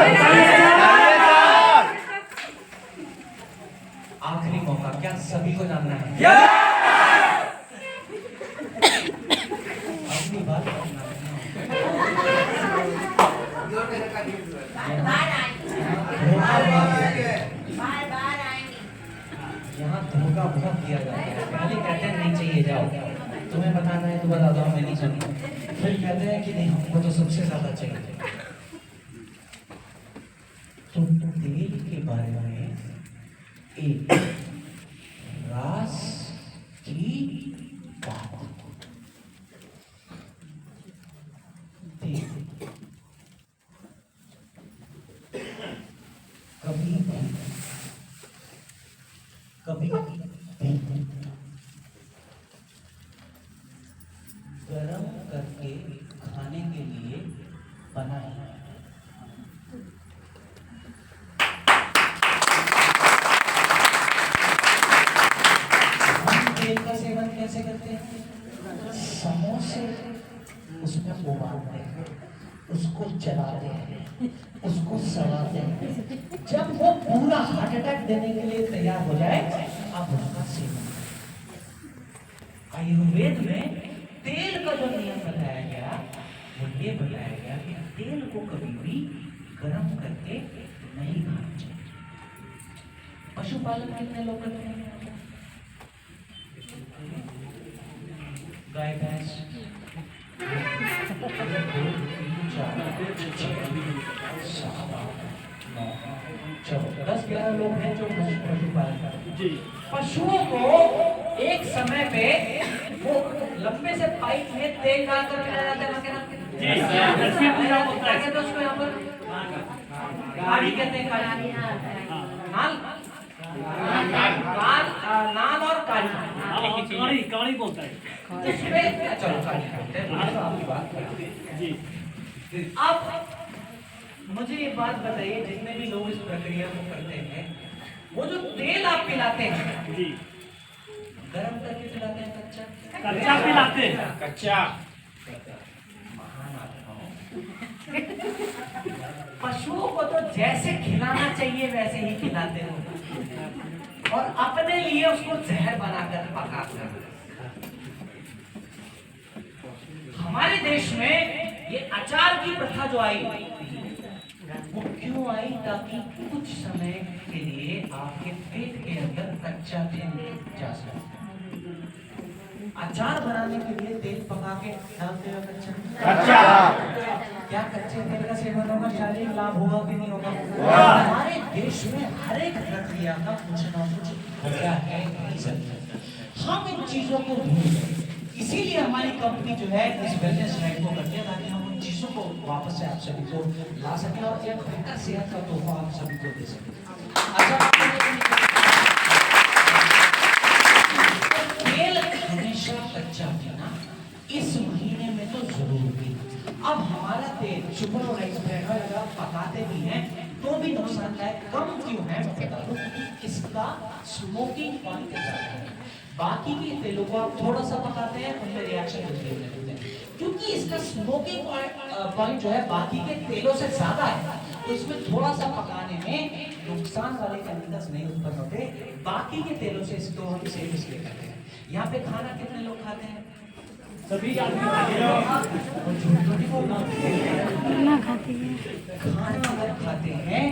आखिरी मौका, क्या सभी को जानना है? अपनी बात करना यहाँ धोखा बहुत किया जाता है। पहले कहते हैं नहीं चाहिए, जाओ तुम्हें बताना है तो बता दो, मैं नहीं सुनूंगा। फिर कहते हैं कि नहीं हमको तो सबसे ज्यादा चाहिए। तो तेल के बारे में एक रास की बात। तेल कभी भी गरम करके खाने के लिए बना है। हम तेल का सेवन कैसे करते हैं? समोसे उसमें उबालते हैं, उसको जलाते हैं, उसको सड़ाते हैं। जब वो पूरा हार्ट अटैक देने के लिए तैयार हो जाए, अब उसका सेवन। आयुर्वेद में तेल का जो नियम बताया गया, वो ये बताया गया कि तेल को कभी भी गर्म करके नहीं खाना चाहिए। पशुपालन कितने लोग करते हैं? गाय भैंस 10-11 लोग हैं जो पशुपालन करते हैं। पशुओं को एक समय पे वो लंबे से पाइप में तेल डालकर पिलाया जाता है। क्या कहते हैं उसको यहाँ पर? गाड़ी कहते हैं। गाड़ी नाल और काड़ी कहानी बोलता है। इसमें चलो काड़ी कहते हैं, आपकी बात करें जी। अब मुझे ये बात बताइए, जितने भी लोग इस प्रक्रिया को करते हैं, वो जो तेल आप पिलाते हैं जी, गरम करके पिलाते हैं कच्चा? कच्चा पिलाते हैं। कच्चा। महान आत्मा हो। पशुओं को तो जैसे खिलाना चाहिए वैसे ही खिलाते हो, और अपने लिए उसको जहर बनाकर पकाते हो। हमारे देश में ये अचार की प्रथा जो आई, वो क्यों आई? ताकि कुछ समय के लिए आपके पेट के अंदर कच्चा तेल जा सके। अचार बनाने के लिए तेल पका के डालते हो कच्चा? क्या कच्चे तेल का सेवन होगा शारीरिक लाभ होगा कि नहीं होगा? हमारे देश में हर एक प्रक्रिया का कुछ ना कुछ वजह है, रीजन। हम इन चीजों को भूल गए, इसीलिए हमारी कंपनी जो है इस वेलनेस राइड को करती है, ताकि हम उन चीजों को वापस से आप सभी को ला सकें और एक बेहतर सेहत का तोहफा आप सभी को दे सकें। तेल हमेशा कच्चा पीना इस महीने में तो जरूर पीना। अब हमारा तेल सुपर और राइस ब्रांड ऑयल अगर आप पकाते भी हैं तो भी नुकसानदायक कम क्यों है? मैं बता दूं, इसका स्मोकिंग पॉइंट ज्यादा है। बाकी के तेलों को आप थोड़ा सा पकाते हैं, उनमें रिएक्शन जल्दी होने लगते हैं, क्योंकि इसका स्मोकिंग पॉइंट जो है बाकी के तेलों से ज्यादा है, तो इसमें थोड़ा सा पकाने में नुकसान वाले केमिकल्स नहीं उत्पन्न होते। बाकी के तेलों से इसको हम सेव इसलिए करते हैं। यहाँ पे खाना कितने लोग खाते हैं? सभी आदमी ना खाती है। खाना अगर खाते हैं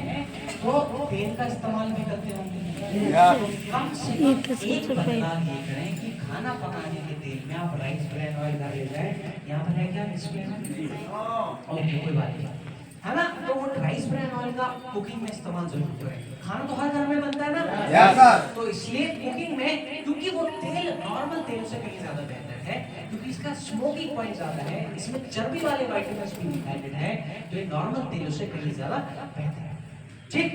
तो तेल का इस्तेमाल भी करते होंगे। तो कम से कम एक बदलाव ये करें कि खाना पकाने के तेल में आप राइस ब्रांड ऑयल डाले जाए। यहाँ पर है क्या डिस्प्ले में? ओके, कोई बात नहीं, है ना? तो वो राइस ब्रांड ऑयल का कुकिंग में इस्तेमाल जरूर करें। खाना तो हर घर में बनता है ना, तो इसलिए कुकिंग में, क्योंकि वो तेल नॉर्मल तेल से कहीं ज्यादा बेहतर है, क्योंकि इसका स्मोकिंग पॉइंट ज्यादा है, इसमें चर्बी वाले विटामिन्स भी एडेड है, तो ये नॉर्मल तेलों से कहीं ज्यादा बेहतर है। ठीक,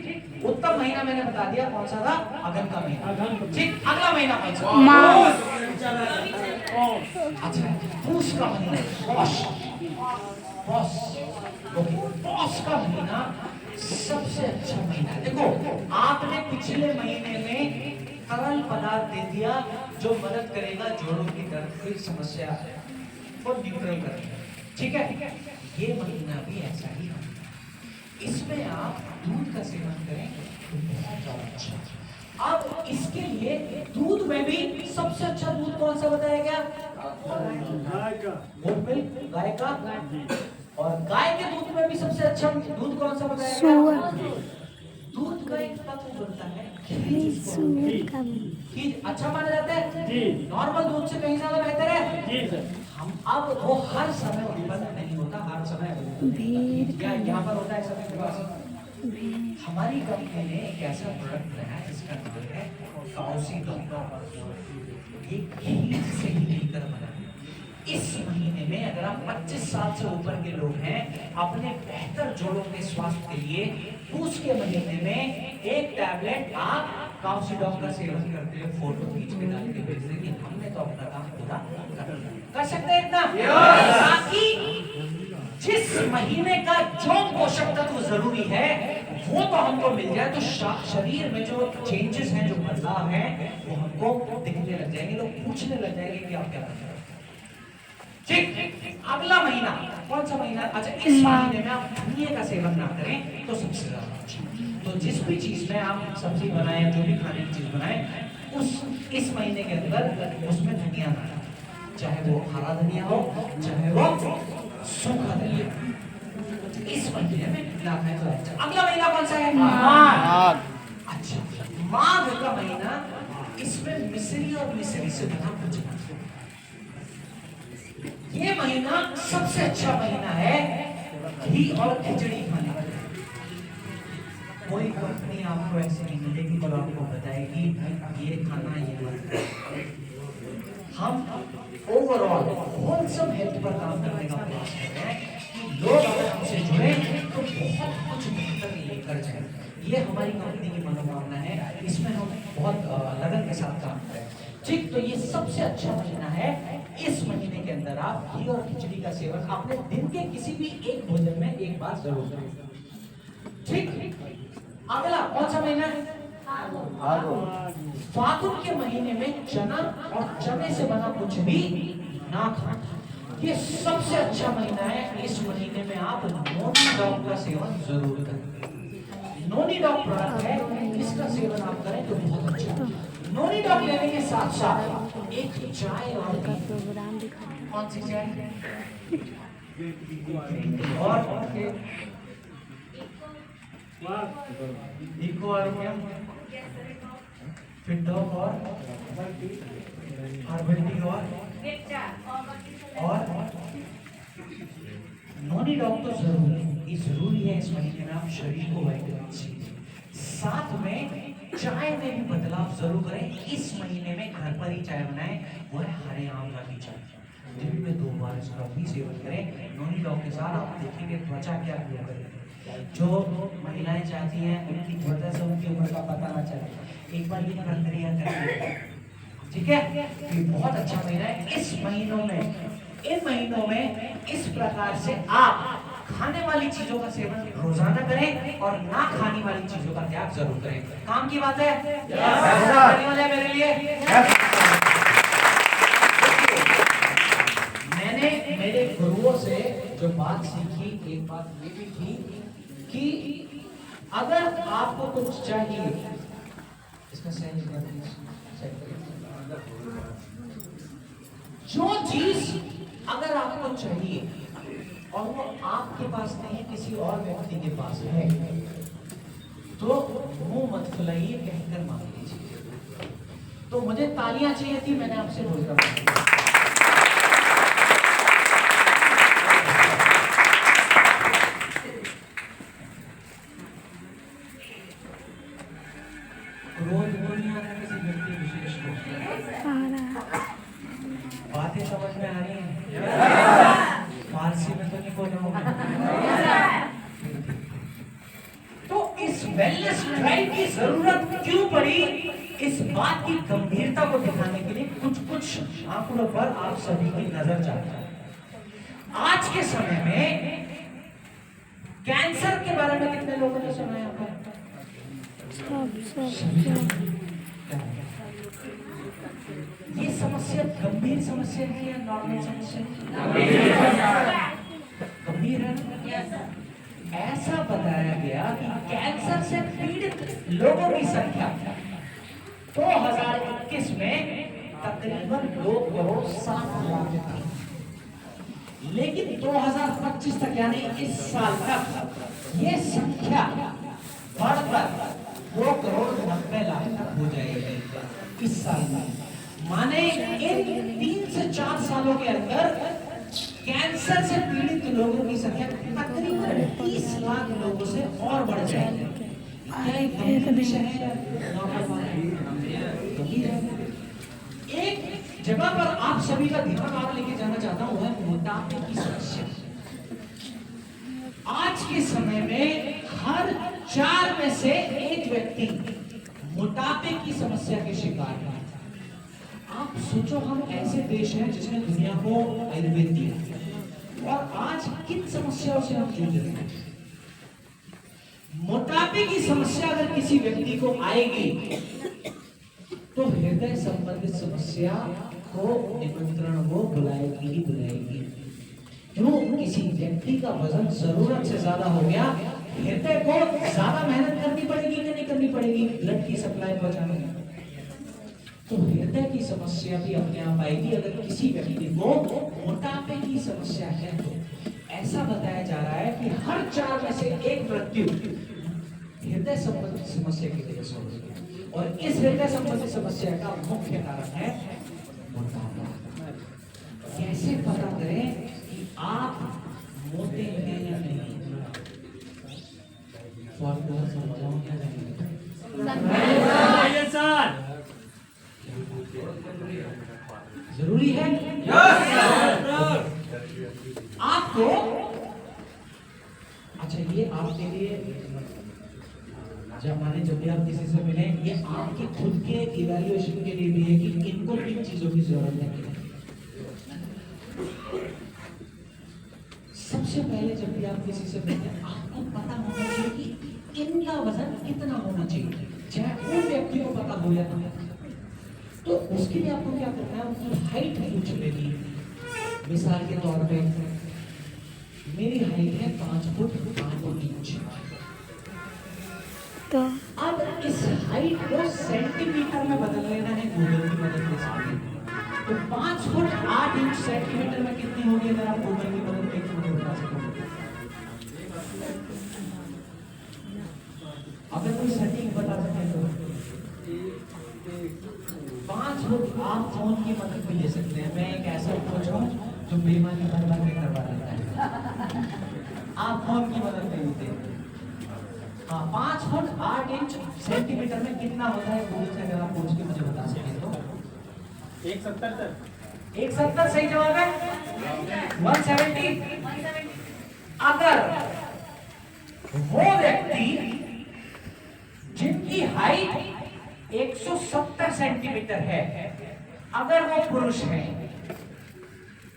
उत्तम महीना मैंने बता दिया कौन सा था, अगन का महीना। अगन का। ठीक, अगला महीना कौन सा? माघ। अच्छा, पूष का महीना, पौष, पौष, ओके, पौष का महीना सबसे अच्छा महीना है। देखो आपने पिछले महीने में तरल पदार्थ दे दिया जो मदद करेगा जोड़ों की दर्द की समस्या को न्यूट्रल करेगा, ठीक है। ये महीना भी ऐसा ही है, इसमें आप दूध का सेवन करें तो बहुत ज्यादा अच्छा। अब इसके लिए दूध में भी सबसे अच्छा दूध कौन सा बताया गया? गाय का। गाय का। और गाय के दूध में भी सबसे अच्छा दूध कौन सा बताया गया? सुअर। दूध का एक तत्व बनता है सुअर का घी, अच्छा माना जाता है जी। नॉर्मल दूध से कहीं ज्यादा बेहतर है जी सर। हम अब वो हर समय उत्पन्न नहीं होता, हर समय भेड़ क्या यहाँ पर होता है समय के पास। भेड़। हमारी कंपनी ने एक ऐसा प्रोडक्ट बनाया जिसका नाम है काउसी डॉग, ये घी से ही मिलकर बना है। इस महीने में अगर आप 25 साल से ऊपर के लोग हैं, अपने बेहतर जोड़ों के स्वास्थ्य के लिए पूछ के महीने में एक टैबलेट आप काउसी डॉग का सेवन करते हुए फोटो खींच के डाल के भेज देंगे, हमने तो अपना काम पूरा कर सकते हैं इतना। ताकि जिस महीने का जो पोषक तत्व जरूरी है वो तो हमको मिल जाए, तो शरीर में जो चेंजेस हैं, जो बदलाव हैं, वो हमको दिखने लग जाएंगे, लोग पूछने लग जाएंगे कि आप क्या कर रहे हैं। ठीक, अगला महीना कौन सा महीना? अच्छा, इस महीने में आप धनिया का सेवन ना करें तो सबसे ज्यादा अच्छा। तो जिस भी चीज में आप सब्जी बनाएं, जो भी खाने की चीज बनाएं, उस इस महीने के अंदर उसमें धनिया ना डालें, चाहे वो हरा धनिया हो, चाहे वो सूखा धनिया। इस महीने में ना खाएं तो अच्छा। अगला महीना कौन सा है? माघ। अच्छा, माघ का महीना, इसमें मिश्री और मिश्री से बना कुछ ना। ये महीना सबसे अच्छा महीना है घी और खिचड़ी खाने का। कोई कंपनी आपको ऐसी नहीं मिलेगी जो आपको बताएगी ये खाना ये मत। हम ओवरऑल होलसम हेल्थ पर काम करने का प्रयास कर रहे हैं कि लोग अगर हमसे जुड़े तो बहुत कुछ बेहतर लेकर जाए। ये हमारी कंपनी की मनोकामना है, इसमें हम बहुत लगन के साथ काम करें। ठीक, तो ये सबसे अच्छा महीना है। इस महीने के अंदर आप घी और खिचड़ी का सेवन अपने दिन के किसी भी एक भोजन में एक बार जरूर करें। ठीक, अगला कौन सा महीना है? फागुन के महीने में चना और चने से बना कुछ भी ना खाएं। ये सबसे अच्छा महीना है। इस महीने में आप नोनी डॉग का सेवन जरूर करें। नोनी डॉग प्रोडक्ट है, इसका सेवन आप करें तो बहुत अच्छा। नोनी डॉग लेने के साथ साथ एक चाय और प्रोग्राम दिखा। कौन सी चाय? और इको और फिंडो और हर्बल टी और नोनी डॉग तो जरूरी है इस महीने में। आप शरीर को वाइटामिन सी, साथ में चाय में भी बदलाव जरूर करें। इस महीने में घर पर ही चाय बनाएं, वो है हरे आंवला की चाय। दिन में 2 बार इसका भी सेवन करें। नोनी डॉग के साथ आप देखेंगे त्वचा क्या ग्लो करेगी। जो महिलाएं चाहती हैं उनकी त्वचा से उनकी उम्र का पता ना चले, एक बार ये प्रक्रिया करें, ठीक है। ये बहुत अच्छा महीना है। इस महीनों में, इन महीनों में इस प्रकार से आप खाने वाली चीजों का सेवन रोजाना करें और ना खाने वाली चीजों का त्याग जरूर करें। काम की बात है, मेरे लिए। मैंने मेरे गुरुओं से जो बात सीखी, एक बात ये भी थी कि अगर आपको कुछ चाहिए, इसका जो चीज अगर आपको चाहिए और वो आपके पास नहीं है, किसी और व्यक्ति के पास है, तो मुंह मत फुलाइए, कहकर मांग लीजिए। तो मुझे तालियां चाहिए थी, मैंने आपसे बोलकर रोज बोलने वाला किसी व्यक्ति विशेष को बातें समझ में आ रही हैं? फारसी में तो नहीं बोल रहा हूँ। तो इस वेलनेस ड्राइव की जरूरत क्यों पड़ी, इस बात की गंभीरता को दिखाने के लिए कुछ आंकड़ों पर आप सभी की नजर चाहता हूं। आज के समय में कैंसर के बारे में कितने लोगों ने सुना है यहाँ पर? ये समस्या गंभीर समस्या है या नॉर्मल समस्या है? गंभीर है। ऐसा बताया गया कि कैंसर से पीड़ित लोगों की संख्या 2021 में तकरीबन 2,07,00,000 थी, लेकिन 2025 तक यानी इस साल तक ये संख्या बढ़कर 2,90,00,000 तक हो जाएगी इस साल में। माने इन 3 से 4 सालों के अंदर कैंसर से पीड़ित लोगों की संख्या तकरीबन 30 लाख लोगों से और बढ़ जाएगी। एक विषय है, एक जगह पर आप सभी का ध्यान और लेके जाना चाहता हूं, है मोटापे की समस्या। आज के समय में हर 4 में से एक व्यक्ति मोटापे की समस्या के शिकार है। आप सोचो, हम ऐसे देश हैं जिसने दुनिया को आयुर्वेद दिया और आज किन समस्याओं से हम जूझ रहे हैं। मोटापे की समस्या अगर किसी व्यक्ति को आएगी तो हृदय संबंधित समस्या को निमंत्रण वो बुलाएगी ही बुलाएगी। क्यों? किसी व्यक्ति का वजन जरूरत से ज्यादा हो गया, हृदय को ज्यादा मेहनत करनी पड़ेगी कि नहीं करनी पड़ेगी ब्लड की सप्लाई पहुंचाने में। तो हृदय की समस्या भी अपने आप आएगी अगर किसी व्यक्ति को मोटापे की समस्या है। तो ऐसा बताया जा रहा है कि हर 4 में से एक मृत्यु हृदय संबंधित समस्या की वजह से होगी और इस हृदय संबंधित समस्या का मुख्य कारण है मोटापा। कैसे पता करें कि आप मोटे हैं या नहीं? फॉर्मूला समझाऊं क्या जरूरी है? आपको अच्छा, ये आपके लिए जब भी आप किसी से मिले, ये आपके खुद के इवैल्यूएशन के लिए भी है कि इनको किन चीजों की जरूरत है। सबसे पहले जब भी आप किसी से मिलते हैं, आपको पता होना चाहिए कि इनका वजन कितना होना चाहिए, चाहे उन व्यक्ति को पता हो या ना। तो उसके लिए आपको क्या करना है, उनकी हाइट पूछ लेनी। मिसाल के तौर पे मेरी हाइट है 5 फुट 5 इंच। तो अब इस हाइट को सेंटीमीटर में बदल लेना है गूगल की मदद से। तो 5 फुट 8 इंच सेंटीमीटर में कितनी होगी अगर आप गूगल की मदद से मुझे बता सकें? अगर कोई सटीक बता सके तो 5 फुट आप फोन की मदद भी ले सकते हैं। मैं एक ऐसा पूछ रहा हूँ जो बेईमानी भर भर के करवा देता है। आप फोन की मदद नहीं लेते। हाँ, 5 फुट 8 इंच सेंटीमीटर में कितना होता है गूगल से अगर आप पूछ के मुझे बता सकें तो? 170 सही जवाब है। 170। अगर वो व्यक्ति जिनकी हाइट 170 सेंटीमीटर है, अगर वो पुरुष है,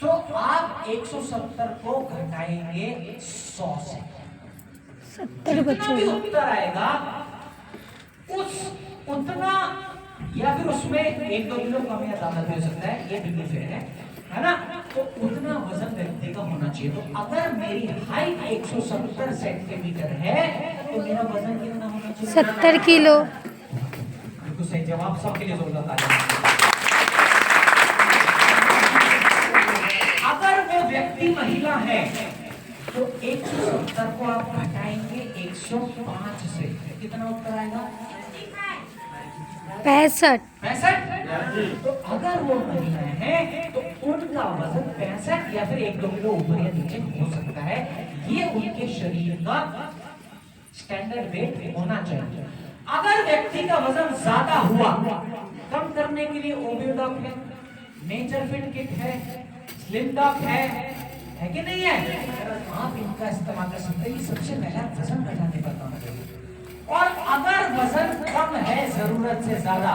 तो आप 170 को घटाएंगे 100 से। 70 बच्चे भी उत्तर आएगा उतना, या फिर उसमें 1-2 किलो कम या ज्यादा भी हो सकता है, ये बिल्कुल फेयर है ना? तो उतना वजन व्यक्ति का होना चाहिए। तो अगर मेरी हाइट 170 सेंटीमीटर है तो मेरा वजन कितना होना चाहिए? 70 किलो। बिल्कुल सही जवाब, सबके लिए जोरदार ताली। अगर वो व्यक्ति महिला है तो 170 को आप घटाएंगे 105 से, कितना उत्तर आएगा? 65। तो अगर वो महिला है तो उनका वजन 65 या फिर 1-2 किलो ऊपर या नीचे हो सकता है। ये उनके शरीर का स्टैंडर्ड वेट होना चाहिए। अगर व्यक्ति का वजन ज्यादा हुआ, कम करने के लिए ओबियोडॉक है, नेचर फिट किट है, स्लिम डॉक है कि नहीं है? आप इनका इस्तेमाल कर सकते हैं। सबसे पहला वजन घटाने का काम करिए। और जरूरत से ज्यादा,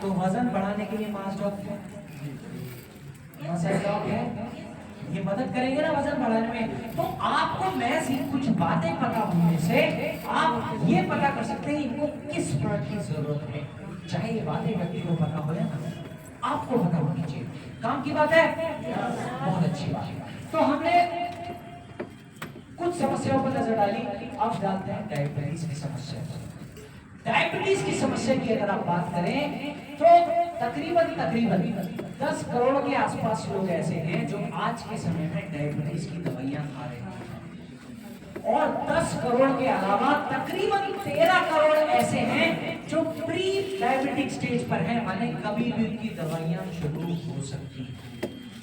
तो वजन बढ़ाने के लिए मास ड्रॉप है, मसल ड्रॉप है, ये मदद करेंगे ना वजन बढ़ाने में। तो आपको महज ही कुछ बातें पता होने से आप ये पता कर सकते हैं इनको किस प्रोडक्ट की जरूरत है। चाहे ये बातें व्यक्ति को पता हो या ना, आपको पता होनी चाहिए। काम की बात है, बहुत अच्छी बात है। तो हमने कुछ समस्याओं पर नजर डाली, अब डालते हैं डायबिटीज की समस्या। डायबिटीज की समस्या की अगर आप बात करें तो तकरीबन 10 करोड़ के आसपास लोग ऐसे हैं जो आज के समय में डायबिटीज की दवाइयां खा रहे हैं, और 10 करोड़ के अलावा तकरीबन 13 करोड़ ऐसे हैं जो प्री डायबिटिक स्टेज पर हैं, माने कभी भी उनकी दवाइयां शुरू हो सकती हैं।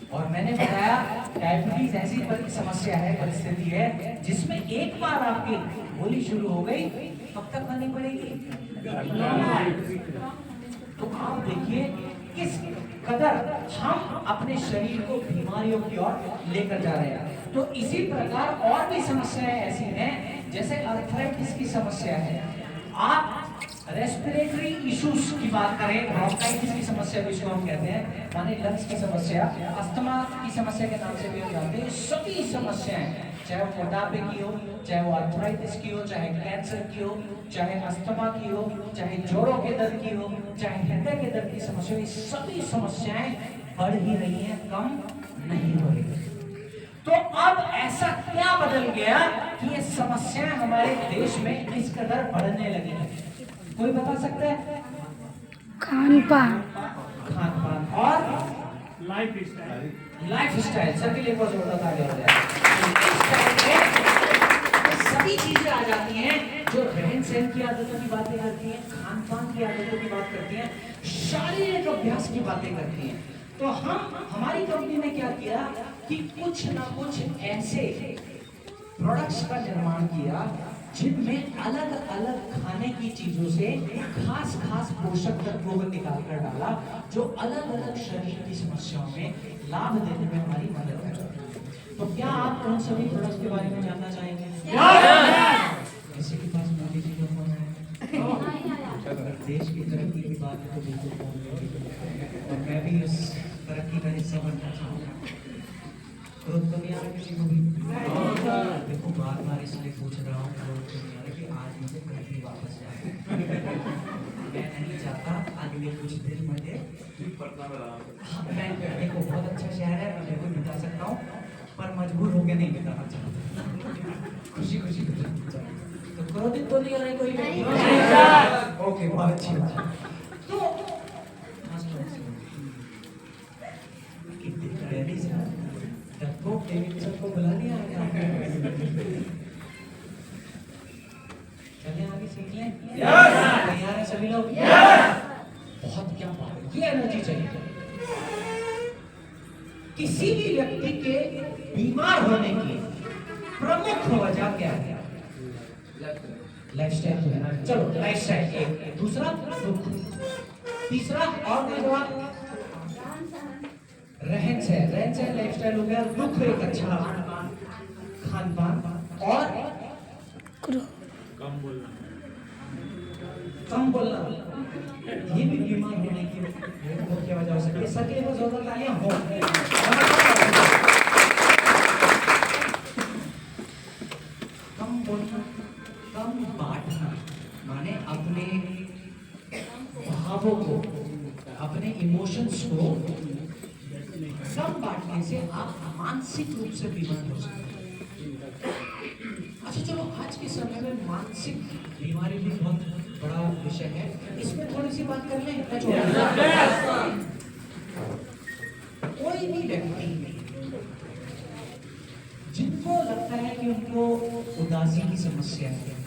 और मैंने बताया डायबिटीज ऐसी समस्या है, परिस्थिति है जिसमें एक बार आपकी गोली शुरू हो गई, कब तक खानी पड़ेगी? तो आप देखिए किस कदर हम अपने शरीर को बीमारियों की ओर लेकर जा रहे हैं। तो इसी प्रकार और भी समस्याएं ऐसी हैं, जैसे अर्थराइटिस की समस्या है, आप रेस्पिरेटरी इश्यूज की बात करें, ब्रोंकाइटिस की समस्या भी इसको हम कहते हैं, माने लंग्स की समस्या, अस्थमा की समस्या के नाम से भी हम जानते हैं। सभी समस्याएं, चाहे वो मोटापे की हो, चाहे वो अर्थराइटिस की हो, चाहे कैंसर की हो, चाहे अस्थमा की हो, चाहे जोड़ों के दर्द की हो, चाहे हृदय के दर्द की समस्या हो, सभी समस्याएं बढ़ ही रही हैं, कम नहीं हो रही। तो अब ऐसा क्या बदल गया कि ये समस्याएं हमारे देश में इस कदर बढ़ने लगी हैं? कोई बता सकता है? खान पान और life style. Life style, sir के लिए बहुत जोरदार ताली हो जाए। सभी चीजें आ जाती हैं जो रहन सहन की आदतों की बातें करती हैं, खान पान की आदतों की बात करती हैं, शारीरिक अभ्यास की बातें करती हैं। तो हमारी कंपनी ने क्या किया कि कुछ ना कुछ ऐसे प्रोडक्ट्स का निर्माण किया जिनमें अलग अलग खाने की चीजों से खास खास पोषक तत्वों को निकाल कर डाला, जो अलग अलग शरीर की समस्याओं में लाभ देने में हमारी मदद करेगा। तो क्या आप उन सभी प्रोडक्ट्स के बारे में जानना चाहेंगे? किसी के पास मोदी जी का फोन है? देश की तरक्की की बात है तो बिल्कुल फोन करेंगे, और मैं भी उस तरक्की का हिस्सा बनना चाहूँगा। क्रोध तो नहीं आ रहा किसी को भी? देखो बार बार इसलिए पूछ रहा हूँ, क्रोध तो नहीं आ रहा कि आज मुझे पृथ्वी वापस जाए। मैं नहीं चाहता अगले कुछ दिन मुझे मैं देखो बहुत अच्छा शहर है, मैं बिल्कुल बिता सकता हूँ, पर मजबूर होकर नहीं बिताना चाहता, खुशी खुशी बिताना। तो क्रोधित तो नहीं हो रहे कोई? ओके, बहुत अच्छी बात। तो कितनी तैयारी से को बुला लिया चलिए आगे सीख लें। तैयार है सभी लोग? बहुत क्या बात है, ये एनर्जी चाहिए। किसी भी व्यक्ति के बीमार होने की प्रमुख वजह क्या है? लाइफस्टाइल जो है ना, चलो लाइफस्टाइल एक, दूसरा दुख, तीसरा और जवाब रहन सहन लाइफस्टाइल हो गया, दुख एक अच्छा खान पान, और कम बोलना, ये भी बीमार होने की मुख्य वजह हो सकती है। सके वो जोरदार तालियां हो। कम बोलना, कम बांटना, माने अपने भावों को, अपने इमोशंस को कम बांटने से आप मानसिक रूप से बीमार हो सकते हैं। अच्छा चलो, आज के समय में मानसिक बीमारी भी बहुत बड़ा विषय है, इसमें थोड़ी सी बात कर लें। कोई भी व्यक्ति जिनको लगता है कि उनको उदासी की समस्या है,